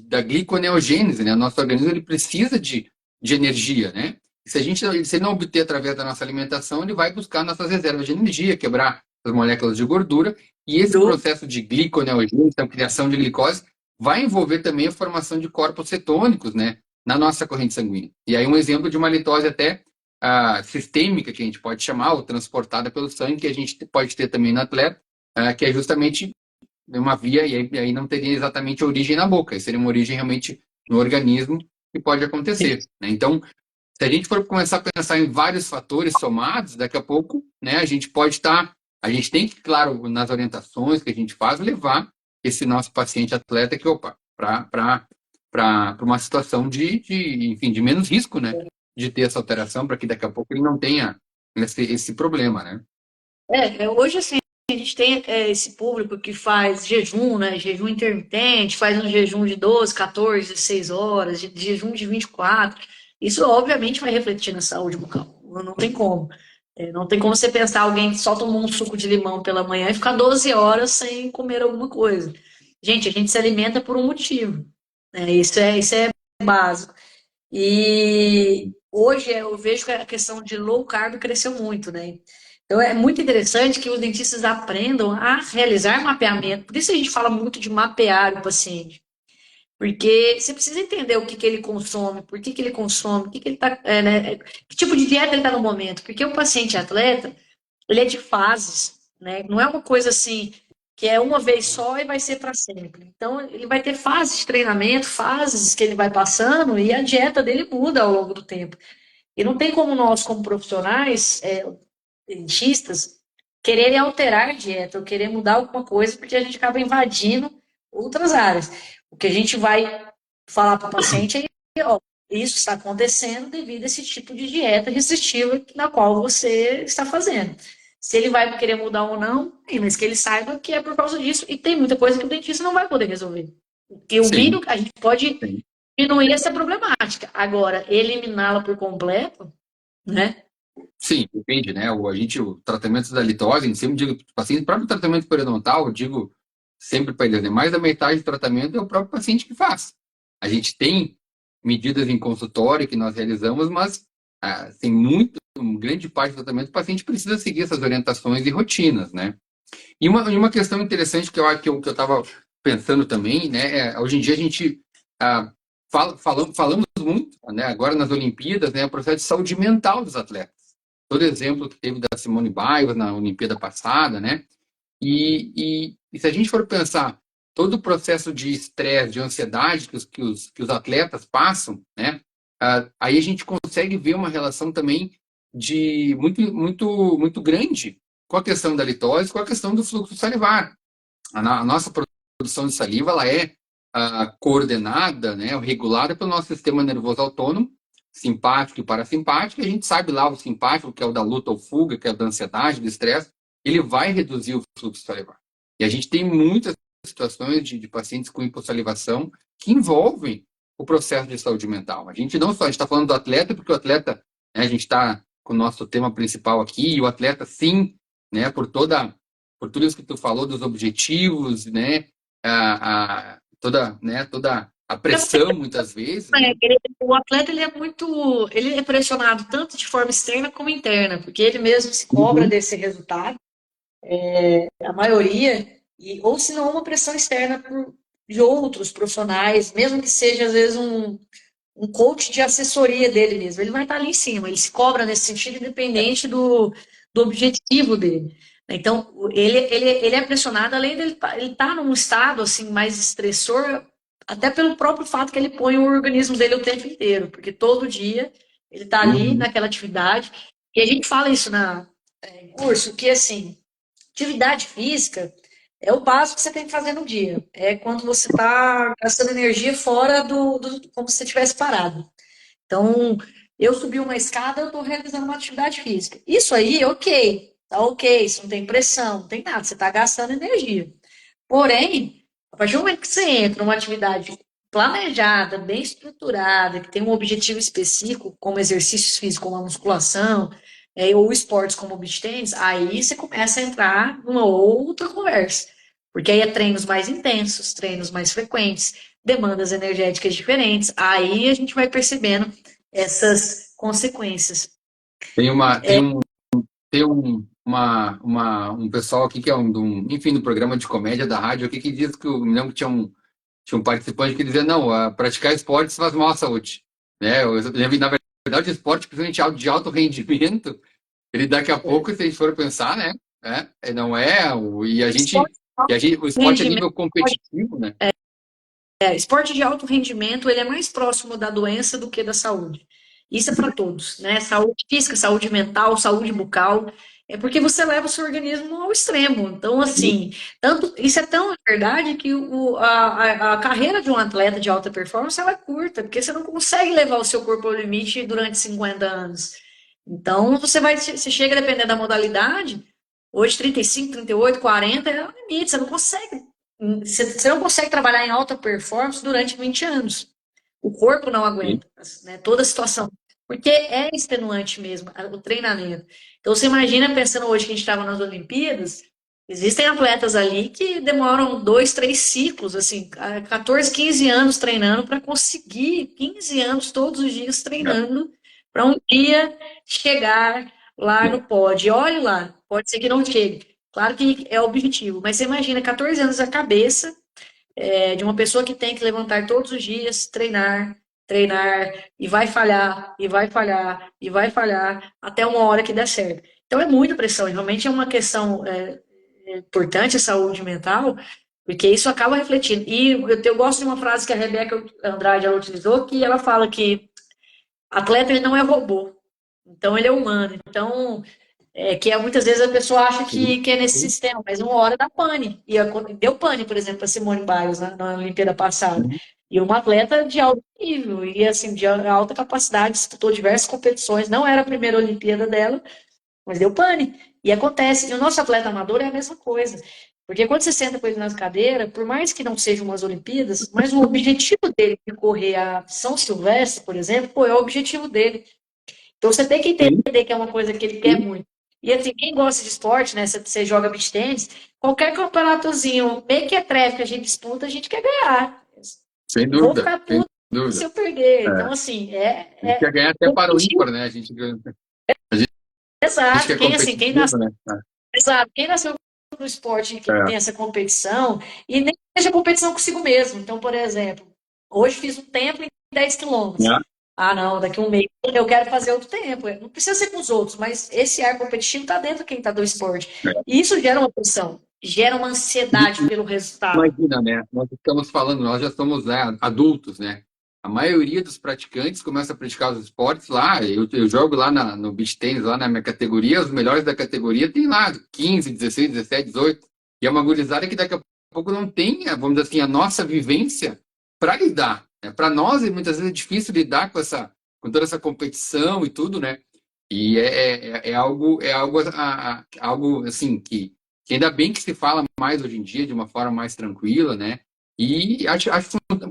da gliconeogênese, né? O nosso organismo ele precisa de energia, né? E se ele não obter através da nossa alimentação, ele vai buscar nossas reservas de energia, quebrar as moléculas de gordura. E esse do, processo de gliconeogênese, a criação de glicose, vai envolver também a formação de corpos cetônicos, né? Na nossa corrente sanguínea. E aí um exemplo de uma litose até sistêmica, que a gente pode chamar, ou transportada pelo sangue, que a gente pode ter também no atleta, que é justamente uma via, e aí não teria exatamente a origem na boca, seria uma origem realmente no organismo que pode acontecer, né? Então, se a gente for começar a pensar em vários fatores somados, daqui a pouco, né, a gente tem que, claro, nas orientações que a gente faz, levar esse nosso paciente atleta que, opa, para uma situação enfim, de menos risco, né, de ter essa alteração, para que daqui a pouco ele não tenha esse problema, né? hoje assim, a gente tem esse público que faz jejum, né? Jejum intermitente, faz um jejum de 12, 14, 16 horas, de jejum de 24. Isso, obviamente, vai refletir na saúde bucal. Não tem como. Não tem como você pensar alguém que só tomou um suco de limão pela manhã e ficar 12 horas sem comer alguma coisa. Gente, a gente se alimenta por um motivo, né? Isso é básico. E hoje eu vejo que a questão de low carb cresceu muito, né? Então é muito interessante que os dentistas aprendam a realizar mapeamento. Por isso a gente fala muito de mapear o paciente. Porque você precisa entender o que que ele consome, por que que ele consome, o que que ele tá, né, que tipo de dieta ele está no momento. Porque o paciente atleta, ele é de fases, né? Não é uma coisa assim que é uma vez só e vai ser para sempre. Então ele vai ter fases de treinamento, fases que ele vai passando e a dieta dele muda ao longo do tempo. E não tem como nós, como profissionais, dentistas, quererem alterar a dieta ou querer mudar alguma coisa, porque a gente acaba invadindo outras áreas. O que a gente vai falar para o paciente é, ó, isso está acontecendo devido a esse tipo de dieta restritiva na qual você está fazendo. Se ele vai querer mudar ou não, mas que ele saiba que é por causa disso. E tem muita coisa que o dentista não vai poder resolver. Porque o Sim, mínimo a gente pode sim. diminuir essa problemática. Agora, eliminá-la por completo, né? Sim, depende, né? O tratamento da litose, a gente sempre digo para o paciente, o próprio tratamento periodontal, eu digo sempre para eles, né? Mais da metade do tratamento é o próprio paciente que faz. A gente tem medidas em consultório que nós realizamos, mas tem uma grande parte do tratamento, o paciente precisa seguir essas orientações e rotinas, né? E uma questão interessante que eu estava pensando também, né? Hoje em dia a gente falamos muito, né? Agora nas Olimpíadas, né? O processo de saúde mental dos atletas. Todo exemplo que teve da Simone Biles na Olimpíada passada, né? E se a gente for pensar todo o processo de estresse, de ansiedade que os atletas passam, né? Aí a gente consegue ver uma relação também de muito, muito, muito grande com a questão da litose, com a questão do fluxo salivar. A nossa produção de saliva ela é coordenada, né, regulada pelo nosso sistema nervoso autônomo, simpático e parasimpático. E a gente sabe lá o simpático, que é o da luta ou fuga, que é o da ansiedade, do estresse, ele vai reduzir o fluxo salivar. E a gente tem muitas situações de pacientes com hipossalivação que envolvem o processo de saúde mental. A gente não só está falando do atleta, porque o atleta, né, a gente está com o nosso tema principal aqui, e o atleta, sim, né, por tudo isso que tu falou dos objetivos, né, toda a pressão, muitas vezes, né? O atleta ele é pressionado tanto de forma externa como interna, porque ele mesmo se cobra Uhum. desse resultado, a maioria, ou se não uma pressão externa de outros profissionais, mesmo que seja às vezes um coach de assessoria dele mesmo, ele vai estar ali em cima, ele se cobra nesse sentido independente do objetivo dele. Então, ele é pressionado, além dele ele estar num estado assim mais estressor, até pelo próprio fato que ele põe o organismo dele o tempo inteiro, porque todo dia ele está ali Uhum. naquela atividade, e a gente fala isso em curso, que assim, atividade física é o básico que você tem que fazer no dia. É quando você está gastando energia fora como se você tivesse parado. Então, eu subi uma escada, eu estou realizando uma atividade física. Isso aí, ok. Tá ok, isso não tem pressão, não tem nada, você está gastando energia. Porém, a partir do momento que você entra numa atividade planejada, bem estruturada, que tem um objetivo específico, como exercícios físicos, como a musculação, ou esportes como o beach tennis, aí você começa a entrar numa outra conversa. Porque aí é treinos mais intensos, treinos mais frequentes, demandas energéticas diferentes. Aí a gente vai percebendo essas consequências. Tem um pessoal aqui que é enfim, do programa de comédia da rádio aqui que diz que eu me lembro que tinha um participante que dizia, não, praticar esportes faz mal à saúde. Né? Eu lembro, na verdade, o esporte, principalmente de alto rendimento, ele daqui a pouco, se a gente for pensar, né? Não é, Esporte de o alto esporte a rendimento nível competitivo, né? esporte de alto rendimento, ele é mais próximo da doença do que da saúde. Isso é para todos, né? Saúde física, saúde mental, saúde bucal, é porque você leva o seu organismo ao extremo. Então, assim, isso é tão verdade que a carreira de um atleta de alta performance ela é curta, porque você não consegue levar o seu corpo ao limite durante 50 anos. Então, você chega dependendo da modalidade, hoje 35, 38, 40 é o limite, você não consegue você não consegue trabalhar em alta performance durante 20 anos. O corpo não Sim. aguenta, né, toda a situação. Porque é extenuante mesmo o treinamento. Então, você imagina, pensando hoje que a gente estava nas Olimpíadas, existem atletas ali que demoram 2, 3 ciclos, assim, 14, 15 anos treinando para conseguir 15 anos todos os dias treinando para um dia chegar lá no pódio. E olhe lá, pode ser que não chegue. Claro que é objetivo, mas você imagina 14 anos a cabeça de uma pessoa que tem que levantar todos os dias, treinar, treinar, e vai falhar, e vai falhar, e vai falhar, até uma hora que der certo. Então é muita pressão, e realmente é uma questão importante a saúde mental, porque isso acaba refletindo. E eu gosto de uma frase que a Rebeca Andrade ela utilizou, que ela fala que atleta ele não é robô, então ele é humano. Então, muitas vezes a pessoa acha que é nesse sistema, mas uma hora dá pane. Deu pane, por exemplo, para Simone Biles na Olimpíada passada. E uma atleta de alto nível, e assim, de alta capacidade, disputou diversas competições, não era a primeira Olimpíada dela, mas deu pane. E acontece. E o nosso atleta amador é a mesma coisa. Porque quando você senta com ele na cadeira, por mais que não sejam umas Olimpíadas, mas o objetivo dele de correr a São Silvestre, por exemplo, pô, é o objetivo dele. Então você tem que Sim. entender que é uma coisa que ele quer muito. E assim, quem gosta de esporte, né? Você joga beach tennis, qualquer campeonatozinho mequetrefe que a gente disputa, a gente quer ganhar. Sem Vou dúvida, ficar sem puto se dúvida. eu perder. Então, É. assim, A gente quer ganhar até para o competitivo. ímpar, né? A gente Exato. quer competitivo, né? Exato. Quem nasceu no esporte que É. tem essa competição, e nem seja competição consigo mesmo. Então, por exemplo, hoje fiz um tempo em 10 quilômetros. É. Ah, não, daqui a um mês eu quero fazer outro tempo. Não precisa ser com os outros, mas esse ar competitivo está dentro de quem está do esporte. É. E isso gera uma pressão, gera uma ansiedade pelo resultado. Imagina, né? Nós estamos falando, nós já somos, né, adultos, né? A maioria dos praticantes começa a praticar os esportes lá. Eu jogo lá no beach tennis, lá na minha categoria. Os melhores da categoria tem lá 15, 16, 17, 18. E é uma gurizada que daqui a pouco não tem, vamos dizer assim, a nossa vivência para lidar. Né? Para nós, muitas vezes é difícil lidar com toda essa competição e tudo, né? E é algo assim que que ainda bem que se fala mais hoje em dia, de uma forma mais tranquila, né? E acho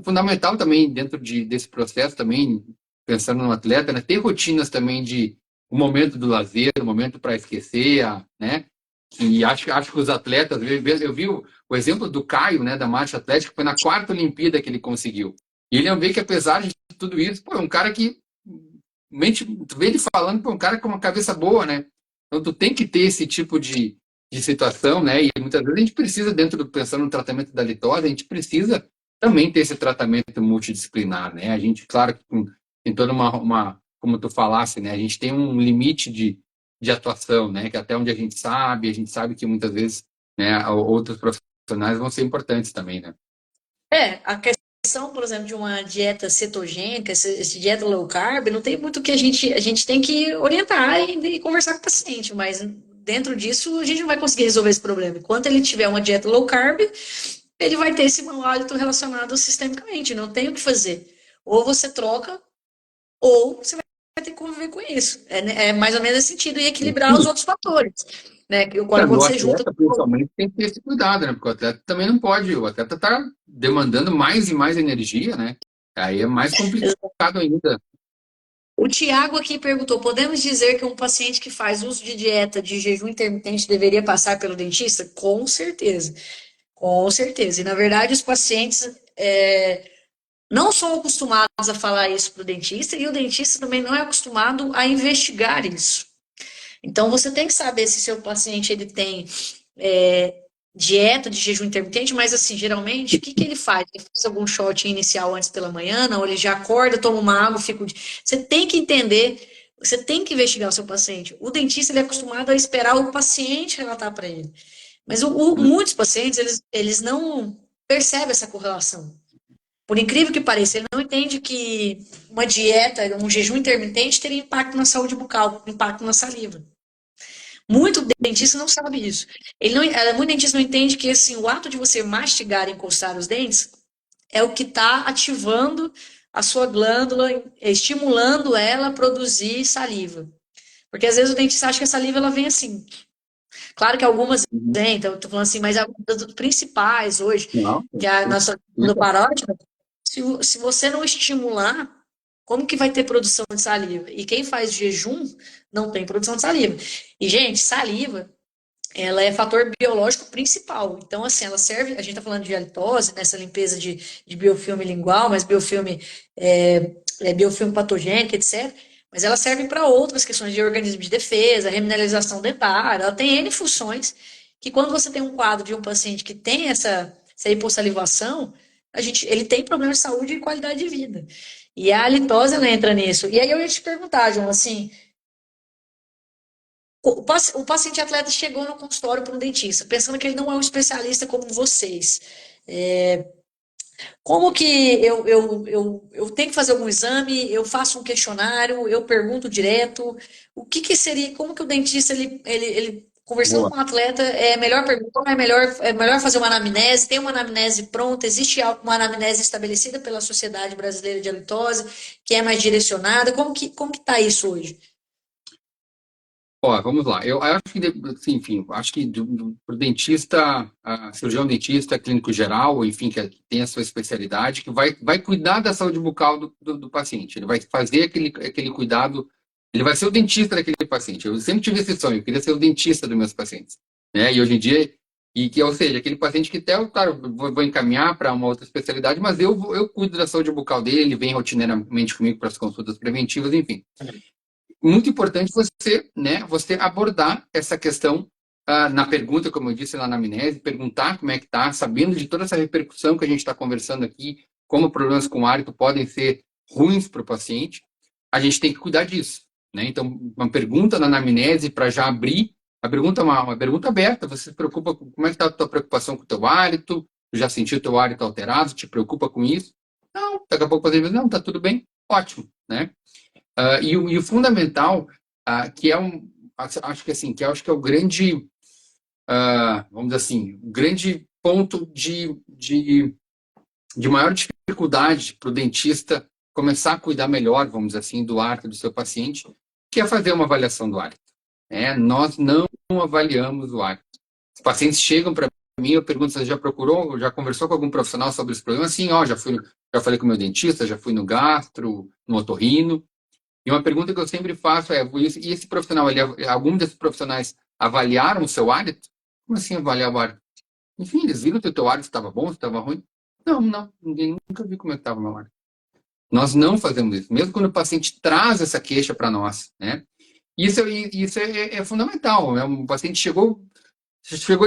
fundamental também, dentro desse processo também, pensando no atleta, né? Ter rotinas também de o momento do lazer, o momento para esquecer, né? E acho que os atletas, eu vi o exemplo do Caio, né, da marcha atlética, foi na quarta Olimpíada que ele conseguiu. E ele vê que, apesar de tudo isso, pô, é um cara que, mente, tu vê ele falando, pô, um cara com uma cabeça boa, né? Então, tu tem que ter esse tipo de situação, né? E muitas vezes a gente precisa, dentro do, pensando no tratamento da litose, a gente precisa também ter esse tratamento multidisciplinar, né? A gente, claro, que tem toda como tu falasse, né? A gente tem um limite de atuação, né? Que até onde a gente sabe que muitas vezes, né, outros profissionais vão ser importantes também, né? A questão, por exemplo, de uma dieta cetogênica, essa dieta low carb, não tem muito que a gente tem que orientar e conversar com o paciente, mas dentro disso a gente não vai conseguir resolver esse problema. Enquanto ele tiver uma dieta low carb, ele vai ter esse mau hálito relacionado sistemicamente, não tem o que fazer. Ou você troca, ou você vai ter que conviver com isso. É mais ou menos esse sentido, e equilibrar os Sim. outros fatores. Né? É, Quando no você junta. atleta, principalmente, tem que ter esse cuidado, né? Porque o atleta também não pode, o atleta está demandando mais e mais energia, né? Aí é mais complicado ainda. O Tiago aqui perguntou: podemos dizer que um paciente que faz uso de dieta de jejum intermitente deveria passar pelo dentista? Com certeza, com certeza. E na verdade, os pacientes não são acostumados a falar isso para o dentista, e o dentista também não é acostumado a investigar isso. Então, você tem que saber se seu paciente ele tem dieta de jejum intermitente, mas assim, geralmente, o que ele faz? Ele faz algum shot inicial antes pela manhã, não, ele já acorda, toma uma água, fica. Você tem que entender, você tem que investigar o seu paciente. O dentista ele é acostumado a esperar o paciente relatar para ele. Mas muitos pacientes, eles não percebem essa correlação. Por incrível que pareça, ele não entende que uma dieta, um jejum intermitente teria impacto na saúde bucal, impacto na saliva. Muito dentista não sabe isso. Muito dentista não entende que assim, o ato de você mastigar e encostar os dentes é o que está ativando a sua glândula, estimulando ela a produzir saliva. Porque às vezes o dentista acha que a saliva ela vem assim. Claro que algumas Uhum. vêm, então eu tô falando assim, mas algumas das principais hoje, Não, que é a nossa glândula fica. parótida, se você não estimular, como que vai ter produção de saliva? E quem faz jejum não tem produção de saliva. E, gente, saliva ela é fator biológico principal. Então, assim, ela serve. A gente está falando de halitose, nessa limpeza de biofilme lingual, mas biofilme biofilme patogênico, etc. Mas ela serve para outras questões de organismo de defesa, remineralização dentária. Ela tem N funções que, quando você tem um quadro de um paciente que tem essa hipossalivação, ele tem problemas de saúde e qualidade de vida. E a halitose ela entra nisso. E aí eu ia te perguntar, João, assim, o paciente atleta chegou no consultório para um dentista, pensando que ele não é um especialista como vocês. Como que eu tenho que fazer algum exame, eu faço um questionário, eu pergunto direto, o que que seria, como que o dentista, ele conversando Boa. com o atleta, é melhor perguntar, é melhor fazer uma anamnese, tem uma anamnese pronta, existe uma anamnese estabelecida pela Sociedade Brasileira de Halitose, que é mais direcionada, como que tá isso hoje? Ó, vamos lá. Eu acho que, assim, enfim, acho que para o dentista, cirurgião dentista, clínico geral, enfim, que tem a sua especialidade, que vai cuidar da saúde bucal do paciente. Ele vai fazer aquele cuidado, ele vai ser o dentista daquele paciente. Eu sempre tive esse sonho, eu queria ser o dentista dos meus pacientes, né? E hoje em dia, ou seja, aquele paciente que até, claro, vou encaminhar para uma outra especialidade, mas eu cuido da saúde bucal dele, ele vem rotineiramente comigo para as consultas preventivas, enfim. Muito importante você, né, você abordar essa questão na pergunta, como eu disse lá na amnese, perguntar como é que está, sabendo de toda essa repercussão que a gente está conversando aqui, como problemas com o hálito podem ser ruins para o paciente, a gente tem que cuidar disso, né? Então, uma pergunta na anamnese para já abrir, a pergunta é uma pergunta aberta, você se preocupa com como é que está a tua preocupação com o teu hálito, tu já sentiu o teu hálito alterado, te preocupa com isso? Não, daqui a pouco você diz, não, está tudo bem, ótimo, né? E o fundamental, que é acho que assim, que eu acho que é o grande, vamos dizer assim, o grande ponto de maior dificuldade para o dentista começar a cuidar melhor, vamos dizer assim, do hálito do seu paciente, que é fazer uma avaliação do hálito. Nós não avaliamos o hálito. Os pacientes chegam para mim, eu pergunto se você já procurou, já conversou com algum profissional sobre esse problema? Sim, ó, já falei com o meu dentista, já fui no gastro, no otorrino. E uma pergunta que eu sempre faço é, e esse profissional, algum desses profissionais avaliaram o seu hálito? Como assim avaliar o hálito? Enfim, eles viram que o teu hálito estava bom, se estava ruim? Não, não, ninguém nunca viu como é que estava o meu hálito. Nós não fazemos isso, mesmo quando o paciente traz essa queixa para nós, né? Isso é fundamental. Um paciente chegou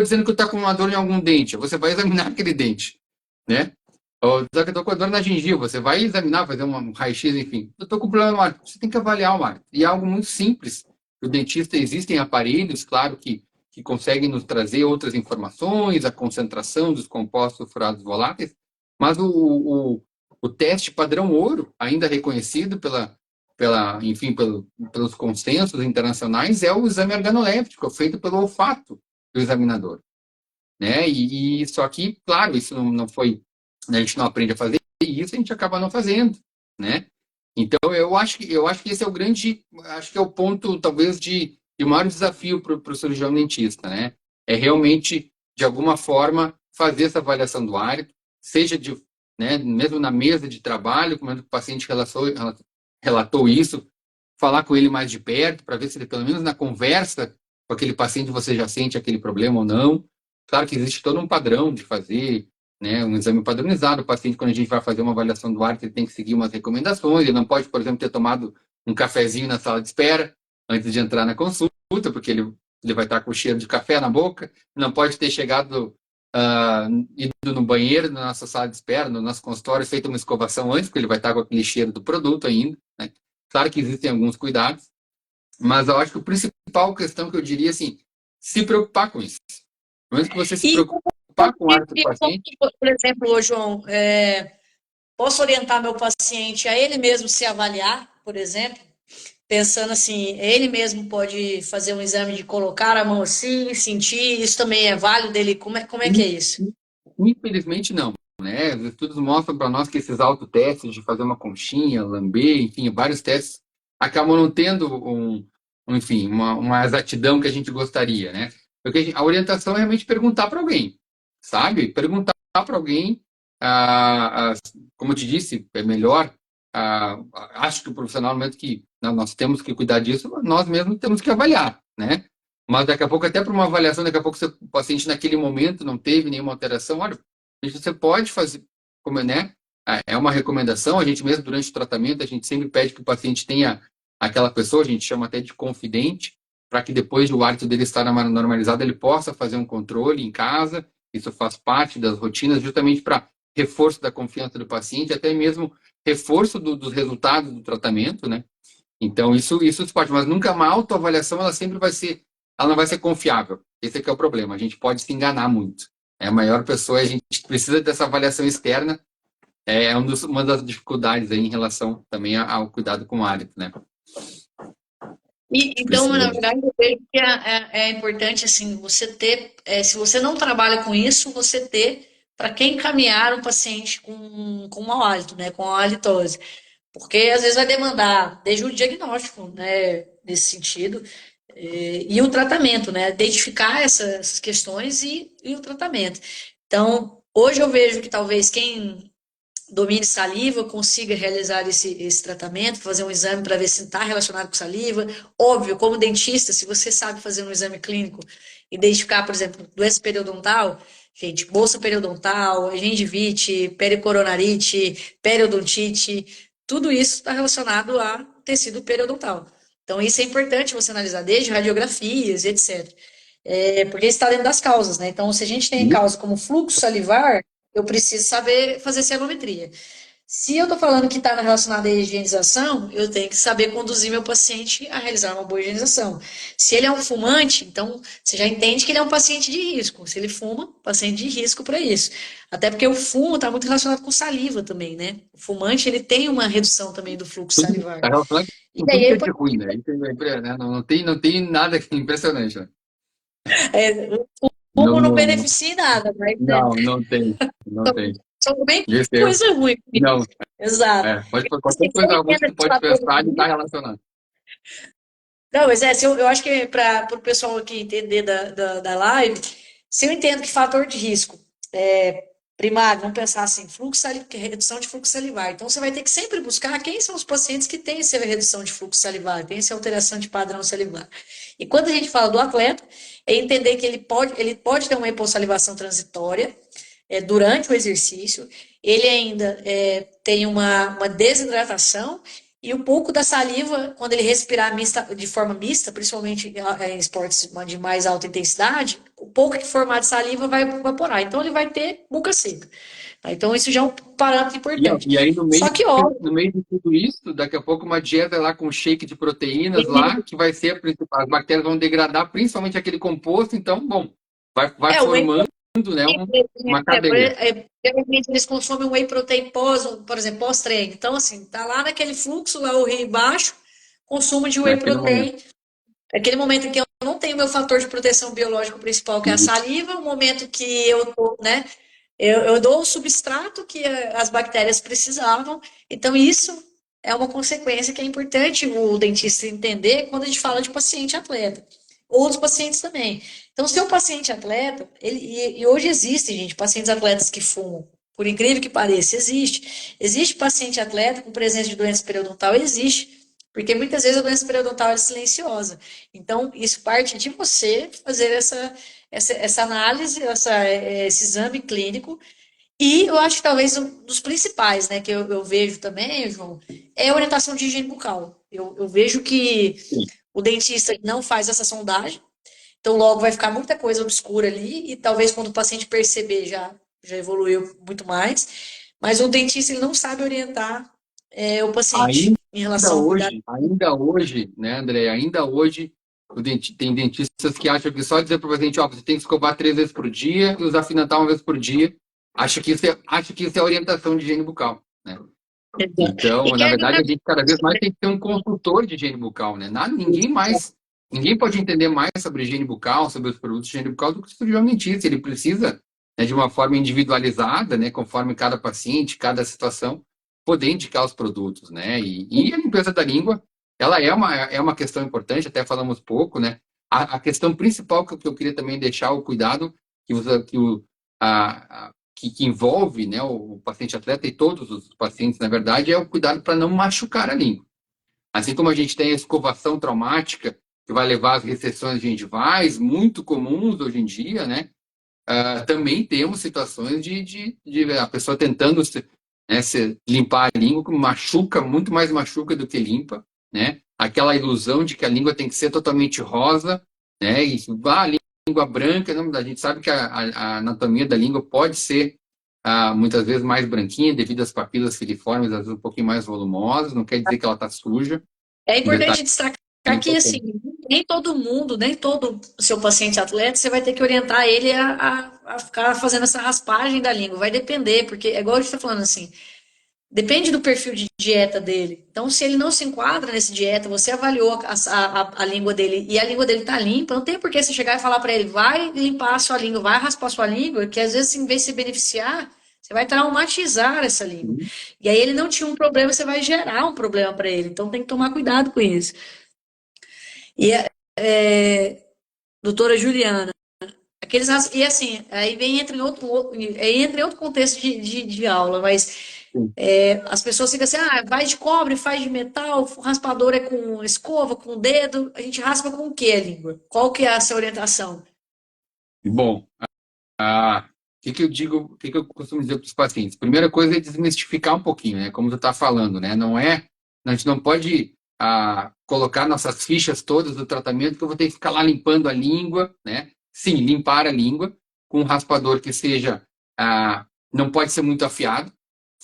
dizendo que está com uma dor em algum dente, você vai examinar aquele dente, né? Ou diz que eu estou com dor na gengiva, você vai examinar, fazer um raio-x, enfim. Eu estou com problema no hálito, você tem que avaliar o hálito. E é algo muito simples. O dentista, existem aparelhos, claro, que conseguem nos trazer outras informações, a concentração dos compostos furados voláteis, mas o teste padrão ouro, ainda reconhecido enfim, pelos consensos internacionais, é o exame organoléptico, feito pelo olfato do examinador, né? E só que, claro, isso não foi, a gente não aprende a fazer isso, a gente acaba não fazendo, né? Então eu acho que esse é o grande, acho que é o ponto talvez de maior desafio para o cirurgião dentista, né? É realmente de alguma forma fazer essa avaliação do hálito, seja né, mesmo na mesa de trabalho, como o paciente relatou isso, falar com ele mais de perto para ver se ele pelo menos na conversa com aquele paciente você já sente aquele problema ou não. Claro que existe todo um padrão de fazer, né, um exame padronizado. O paciente, quando a gente vai fazer uma avaliação do hálito, ele tem que seguir umas recomendações. Ele não pode, por exemplo, ter tomado um cafezinho na sala de espera antes de entrar na consulta, porque ele vai estar com o cheiro de café na boca. Não pode ter chegado, ido no banheiro, na nossa sala de espera, no nosso consultório, feito uma escovação antes, porque ele vai estar com aquele cheiro do produto ainda, né? Claro que existem alguns cuidados, mas eu acho que a principal questão que eu diria, assim, se preocupar com isso. No momento que você se E preocupar com o hálito do paciente, por exemplo, ô, João, posso orientar meu paciente a ele mesmo se avaliar, por exemplo, pensando assim, ele mesmo pode fazer um exame de colocar a mão assim, sentir, isso também é válido dele, como é que é isso? infelizmente não, né? Os estudos mostram para nós que esses autotestes de fazer uma conchinha, lamber, enfim, vários testes, acabam não tendo enfim, uma exatidão que a gente gostaria, né? Porque a orientação é realmente perguntar para alguém, sabe? Perguntar para alguém, como eu te disse, é melhor. Acho que o profissional, no momento que nós temos que cuidar disso, nós mesmos temos que avaliar, né? Mas daqui a pouco, até para uma avaliação, daqui a pouco o paciente naquele momento não teve nenhuma alteração, olha, você pode fazer, como, né? É uma recomendação, a gente mesmo durante o tratamento, a gente sempre pede que o paciente tenha aquela pessoa, a gente chama até de confidente, para que depois do hálito dele estar normalizado, ele possa fazer um controle em casa, isso faz parte das rotinas, justamente para reforço da confiança do paciente, até mesmo reforço dos resultados do tratamento, né? Então, isso pode, mas nunca uma autoavaliação, ela não vai ser confiável. Esse aqui é o problema, a gente pode se enganar muito. É a maior pessoa, a gente precisa dessa avaliação externa, uma das dificuldades aí em relação também ao cuidado com o hálito, né? Então, Precisa na disso. verdade, eu vejo que é importante, assim, você ter, se você não trabalha com isso, você ter para quem encaminhar um paciente com mau hálito, né, com a halitose. Porque às vezes vai demandar desde o diagnóstico, né, nesse sentido, e o tratamento, né, identificar essas questões e o tratamento. Então, hoje eu vejo que talvez quem domine saliva consiga realizar esse tratamento, fazer um exame para ver se está relacionado com saliva. Óbvio, como dentista, se você sabe fazer um exame clínico, identificar, por exemplo, doença periodontal, gente, bolsa periodontal, gengivite, pericoronarite, periodontite, tudo isso está relacionado a tecido periodontal. Então, isso é importante você analisar desde radiografias, etc. Porque está dentro das causas, né? Então, se a gente tem causa como fluxo salivar, eu preciso saber fazer cianometria. Se eu estou falando que está relacionado à higienização, eu tenho que saber conduzir meu paciente a realizar uma boa higienização. Se ele é um fumante, então você já entende que ele é um paciente de risco. Se ele fuma, paciente de risco para isso. Até porque o fumo está muito relacionado com saliva também, né? O fumante ele tem uma redução também do fluxo salivar. Está relacionado E com tudo aí, que é de ruim, né? Isso né? Não tem nada que é impressionante, né? o Não, fumo não não, beneficia em nada, mas né, não tem, não tem. só bem Isso é, coisa ruim. não, Exato. qualquer Se coisa ele ruim que entra tu pode pela pensar, ele está relacionado. Não, mas se eu acho que para o pessoal aqui entender da live, Se eu entendo que fator de risco primário, vamos pensar assim, redução de fluxo salivar. Então, você vai ter que sempre buscar quem são os pacientes que têm essa redução de fluxo salivar, têm essa alteração de padrão salivar. E quando a gente fala do atleta, é entender que ele pode ter uma hipossalivação transitória durante o exercício, ele ainda tem uma desidratação e um pouco da saliva, quando ele respirar de forma mista, principalmente em esportes de mais alta intensidade, o pouco que formar de saliva vai evaporar. Então, ele vai ter boca seca. Tá? Então, isso já é um parâmetro importante. E aí, Só que, ó, no meio de tudo isso, daqui a pouco uma dieta lá com shake de proteínas lá, que vai ser a principal. As bactérias vão degradar principalmente aquele composto, então, bom, vai o whey formando, né, uma cadeia. geralmente eles consomem whey protein por exemplo, pós-treino. Então, assim, tá lá naquele fluxo, lá o rio baixo, consumo de whey Naquele momento. protein. Aquele momento em que eu não tenho meu fator de proteção biológico principal, que é a saliva, o momento que eu tô, né? Eu dou o substrato que as bactérias precisavam. Então, isso é uma consequência que é importante o dentista entender quando a gente fala de paciente atleta. Outros pacientes também. Então, se o paciente atleta, e hoje existe, gente, pacientes atletas que fumam. Por incrível que pareça, existe. Existe paciente atleta com presença de doença periodontal? Existe. Porque muitas vezes a doença periodontal é silenciosa. Então, isso parte de você fazer essa análise, esse exame clínico. E eu acho que talvez um dos principais, né, que eu vejo também, João, é a orientação de higiene bucal. Eu vejo que Sim. o dentista não faz essa sondagem, então logo vai ficar muita coisa obscura ali, e talvez quando o paciente perceber já evoluiu muito mais, mas o dentista ele não sabe orientar o paciente em relação ao cuidado. Ainda hoje, né, André? Ainda hoje, tem dentistas que acham que só dizer para o paciente, ó, você tem que escovar 3 vezes por dia e usar fio dental 1 vez por dia, acha que isso é orientação de higiene bucal, né? E Então, na quer verdade, a gente cada vez mais tem que ter um consultor de higiene bucal, né? Ninguém pode entender mais sobre higiene bucal, sobre os produtos de higiene bucal do que o cirurgião dentista. Ele precisa, né, de uma forma individualizada, né, conforme cada paciente, cada situação, poder indicar os produtos, né? E a limpeza da língua, ela é uma questão importante, até falamos pouco, né? A questão principal que eu queria também deixar o cuidado que envolve, né, o paciente atleta e todos os pacientes, na verdade, é o cuidado para não machucar a língua. Assim como a gente tem a escovação traumática, que vai levar às recessões gengivais, muito comuns hoje em dia, né? Também temos situações de a pessoa tentando limpar a língua, que machuca, muito mais machuca do que limpa, né? Aquela ilusão de que a língua tem que ser totalmente rosa, né? E a língua branca, não, a gente sabe que a anatomia da língua pode ser muitas vezes mais branquinha, devido às papilas filiformes, às vezes um pouquinho mais volumosas, não quer dizer que ela está suja. É Um detalhe importante destacar que, assim, importante. nem todo mundo, nem todo seu paciente atleta, você vai ter que orientar ele a ficar fazendo essa raspagem da língua. Vai depender, porque é igual a gente está falando assim, depende do perfil de dieta dele. Então, se ele não se enquadra nesse dieta, você avaliou a língua dele e a língua dele está limpa, não tem por que você chegar e falar para ele, vai limpar a sua língua, vai raspar a sua língua, que às vezes, em vez de se beneficiar, você vai traumatizar essa língua. E aí ele não tinha um problema, você vai gerar um problema para ele. Então, tem que tomar cuidado com isso. E doutora Juliana, e assim, aí vem entra em outro contexto de aula, mas as pessoas ficam assim, vai de cobre, faz de metal, o raspador é com escova, com dedo, a gente raspa com o que a língua? Qual que é essa orientação? Bom, que eu digo, que eu costumo dizer para os pacientes? Primeira coisa é desmistificar um pouquinho, né? Como tu está falando, né? A gente não pode colocar nossas fichas todas do tratamento que eu vou ter que ficar lá limpando a língua, né? Sim, limpar a língua com um raspador que seja, não pode ser muito afiado,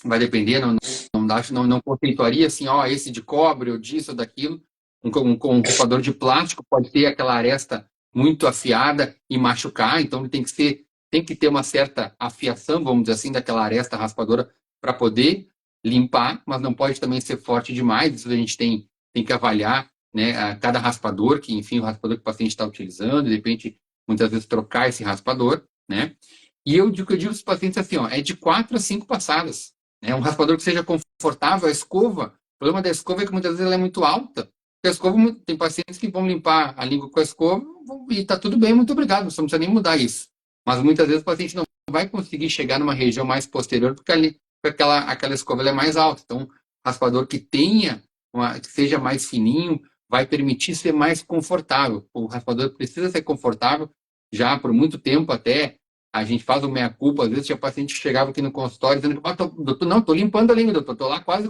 vai depender, não conceituaria assim, ó, esse de cobre ou disso ou daquilo. Um raspador de plástico pode ter aquela aresta muito afiada e machucar, então ele tem que ter uma certa afiação, vamos dizer assim, daquela aresta raspadora para poder limpar, mas não pode também ser forte demais. Isso a gente tem que avaliar, né, cada raspador, que enfim, o raspador que o paciente está utilizando, de repente, muitas vezes trocar esse raspador, né? E eu digo para os pacientes assim, ó, é de 4 a 5 passadas. Né? Um raspador que seja confortável, a escova. O problema da escova é que muitas vezes ela é muito alta. Porque a escova, tem pacientes que vão limpar a língua com a escova e está tudo bem, muito obrigado, você não precisa nem mudar isso. mas muitas vezes o paciente não vai conseguir chegar numa região mais posterior porque ali aquela escova ela é mais alta. Então, raspador que que seja mais fininho, vai permitir ser mais confortável. O raspador precisa ser confortável, já por muito tempo até a gente faz o meia-culpa, às vezes tinha paciente que chegava aqui no consultório dizendo, doutor, não, tô limpando a língua, doutor, tô lá quase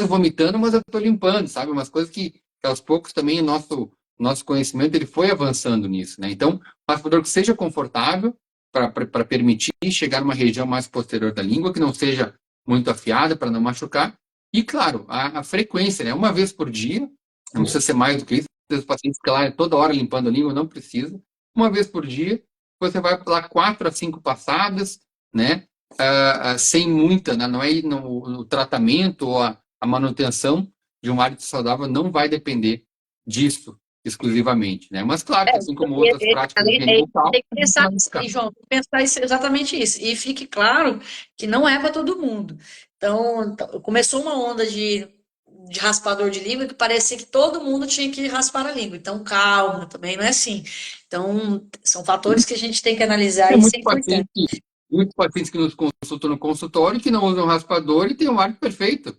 vomitando, mas eu tô limpando, sabe? Umas coisas que aos poucos também nosso conhecimento ele foi avançando nisso, né? Então, um raspador que seja confortável para permitir chegar numa região mais posterior da língua, que não seja muito afiada para não machucar, e claro, a frequência, né? Uma vez por dia, não precisa ser mais do que isso, os pacientes ficam lá toda hora limpando a língua, não precisa, uma vez por dia, você vai lá 4 a 5 passadas, né? Sem muita, né? Não é no tratamento ou a manutenção de um hábito saudável não vai depender disso exclusivamente, né? Mas claro que assim como outras práticas de higiene bucal, tem que pensar nisso aí, João, tem que pensar exatamente isso. E fique claro que não é para todo mundo. Então, começou uma onda de raspador de língua que parecia que todo mundo tinha que raspar a língua. Então, calma, também não é assim. Então, são fatores que a gente tem que analisar é e isso é importante. muitos pacientes que nos consultam no consultório que não usam raspador e têm um hábito perfeito.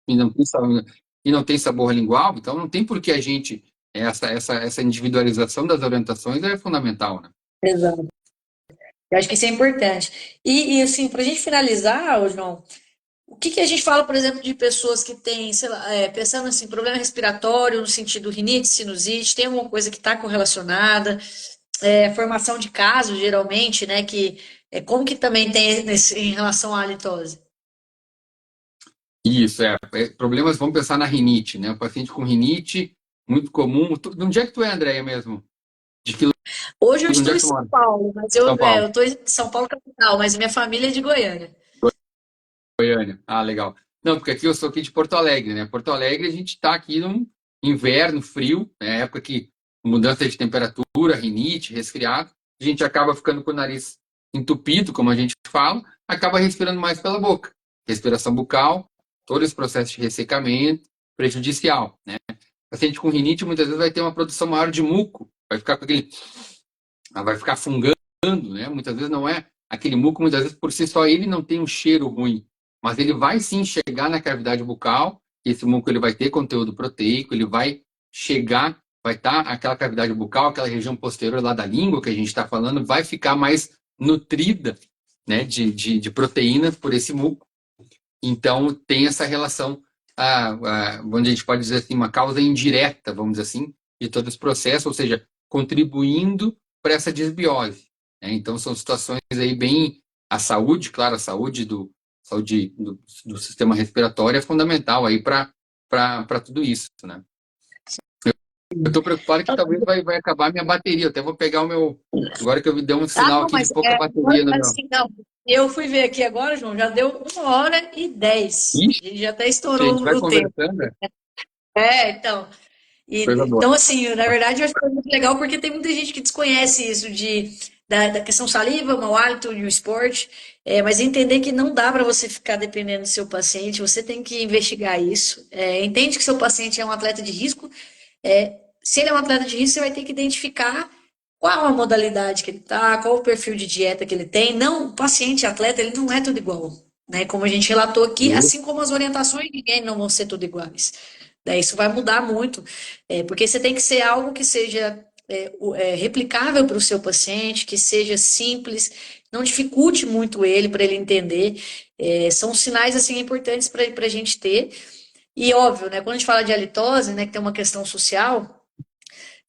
E não tem sabor, e não tem sabor lingual, então não tem por que a gente essa individualização das orientações é fundamental, né? Exato. Eu acho que isso é importante. E assim, para a gente finalizar, ô, João, o que que a gente fala, por exemplo, de pessoas que têm, sei lá, pensando assim, problema respiratório, no sentido rinite, sinusite, tem alguma coisa que está correlacionada, formação de casos, geralmente, né, que como que também tem em relação à halitose? Isso, problemas, vamos pensar na rinite, né? O paciente com rinite, muito comum. De onde é que tu é, Andréia, mesmo? De que Hoje eu onde estou é em que tu São mora? Paulo, mas São eu Paulo, estou em São Paulo capital, mas minha família é de Goiânia. Goiânia. Ah, legal. Não, porque aqui eu sou aqui de Porto Alegre, né? Porto Alegre a gente está aqui num inverno frio, né? Época que mudança de temperatura, rinite, resfriado, a gente acaba ficando com o nariz entupido, como a gente fala, acaba respirando mais pela boca. Respiração bucal, todo esse processo de ressecamento prejudicial, né? Paciente com rinite muitas vezes vai ter uma produção maior de muco, vai ficar com aquele, vai ficar fungando, né? Muitas vezes não é aquele muco, muitas vezes por si só ele não tem um cheiro ruim, mas ele vai sim chegar na cavidade bucal, esse muco ele vai ter conteúdo proteico, ele vai chegar, vai estar aquela cavidade bucal, aquela região posterior lá da língua que a gente está falando, vai ficar mais nutrida, né, de proteínas por esse muco. Então, tem essa relação, onde a gente pode dizer assim, uma causa indireta, vamos dizer assim, de todo esse processo, ou seja, contribuindo para essa desbiose, né? Então, são situações aí bem. A saúde, claro, a saúde do sistema respiratório é fundamental aí para tudo isso, né? Eu estou preocupado que talvez vai acabar a minha bateria. Eu até vou pegar o meu. Agora que eu me deu um Ah, sinal não, aqui de pouca bateria no meu. assim, não. Eu fui ver aqui agora, João, já deu 1h10. Ixi, A gente já até a estourou gente vai o tempo. conversando, né? Então. Coisa boa. Então, assim, na verdade, eu acho que é muito legal porque tem muita gente que desconhece isso da questão saliva, mau hálito e o esporte, mas entender que não dá para você ficar dependendo do seu paciente, você tem que investigar isso. Entende que seu paciente é um atleta de risco, se ele é um atleta de risco, você vai ter que identificar qual a modalidade que ele está, qual o perfil de dieta que ele tem. Não, o paciente atleta, ele não é tudo igual, né? Como a gente relatou aqui, assim como as orientações de ninguém não vão ser tudo iguais. Daí isso vai mudar muito, porque você tem que ser algo que seja replicável para o seu paciente, que seja simples, não dificulte muito ele para ele entender. São sinais assim importantes para a gente ter. E óbvio, né, quando a gente fala de halitose, né, que tem uma questão social,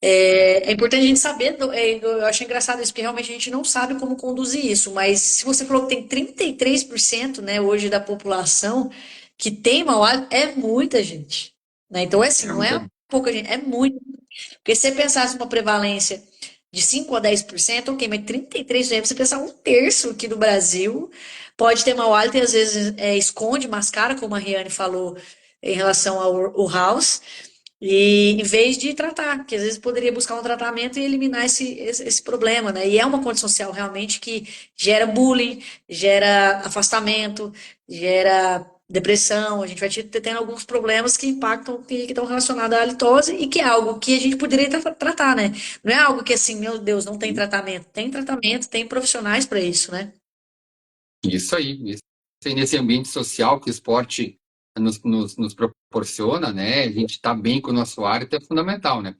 é importante a gente saber, eu acho engraçado isso, porque realmente a gente não sabe como conduzir isso, mas se você falou que tem 33%, né, hoje da população que tem mau hálito, é muita gente, né? Então, é assim, É não muita. é pouca gente, é muito. Porque se você pensasse uma prevalência de 5 a 10%, ok, mas 33%, você pensar um terço aqui do Brasil pode ter mau hálito e às vezes esconde, mascara, como a Riane falou em relação ao House, e em vez de tratar, que às vezes poderia buscar um tratamento e eliminar esse problema, né? E é uma condição social realmente que gera bullying, gera afastamento, gera depressão, a gente vai tendo alguns problemas que impactam, que estão relacionados à halitose e que é algo que a gente poderia tratar, né? Não é algo que assim, meu Deus, não tem tratamento. Tem tratamento, tem profissionais para isso, né? Isso aí, isso aí, nesse ambiente social que o esporte nos proporciona, né? A gente estar bem com o nosso hábito é fundamental, né?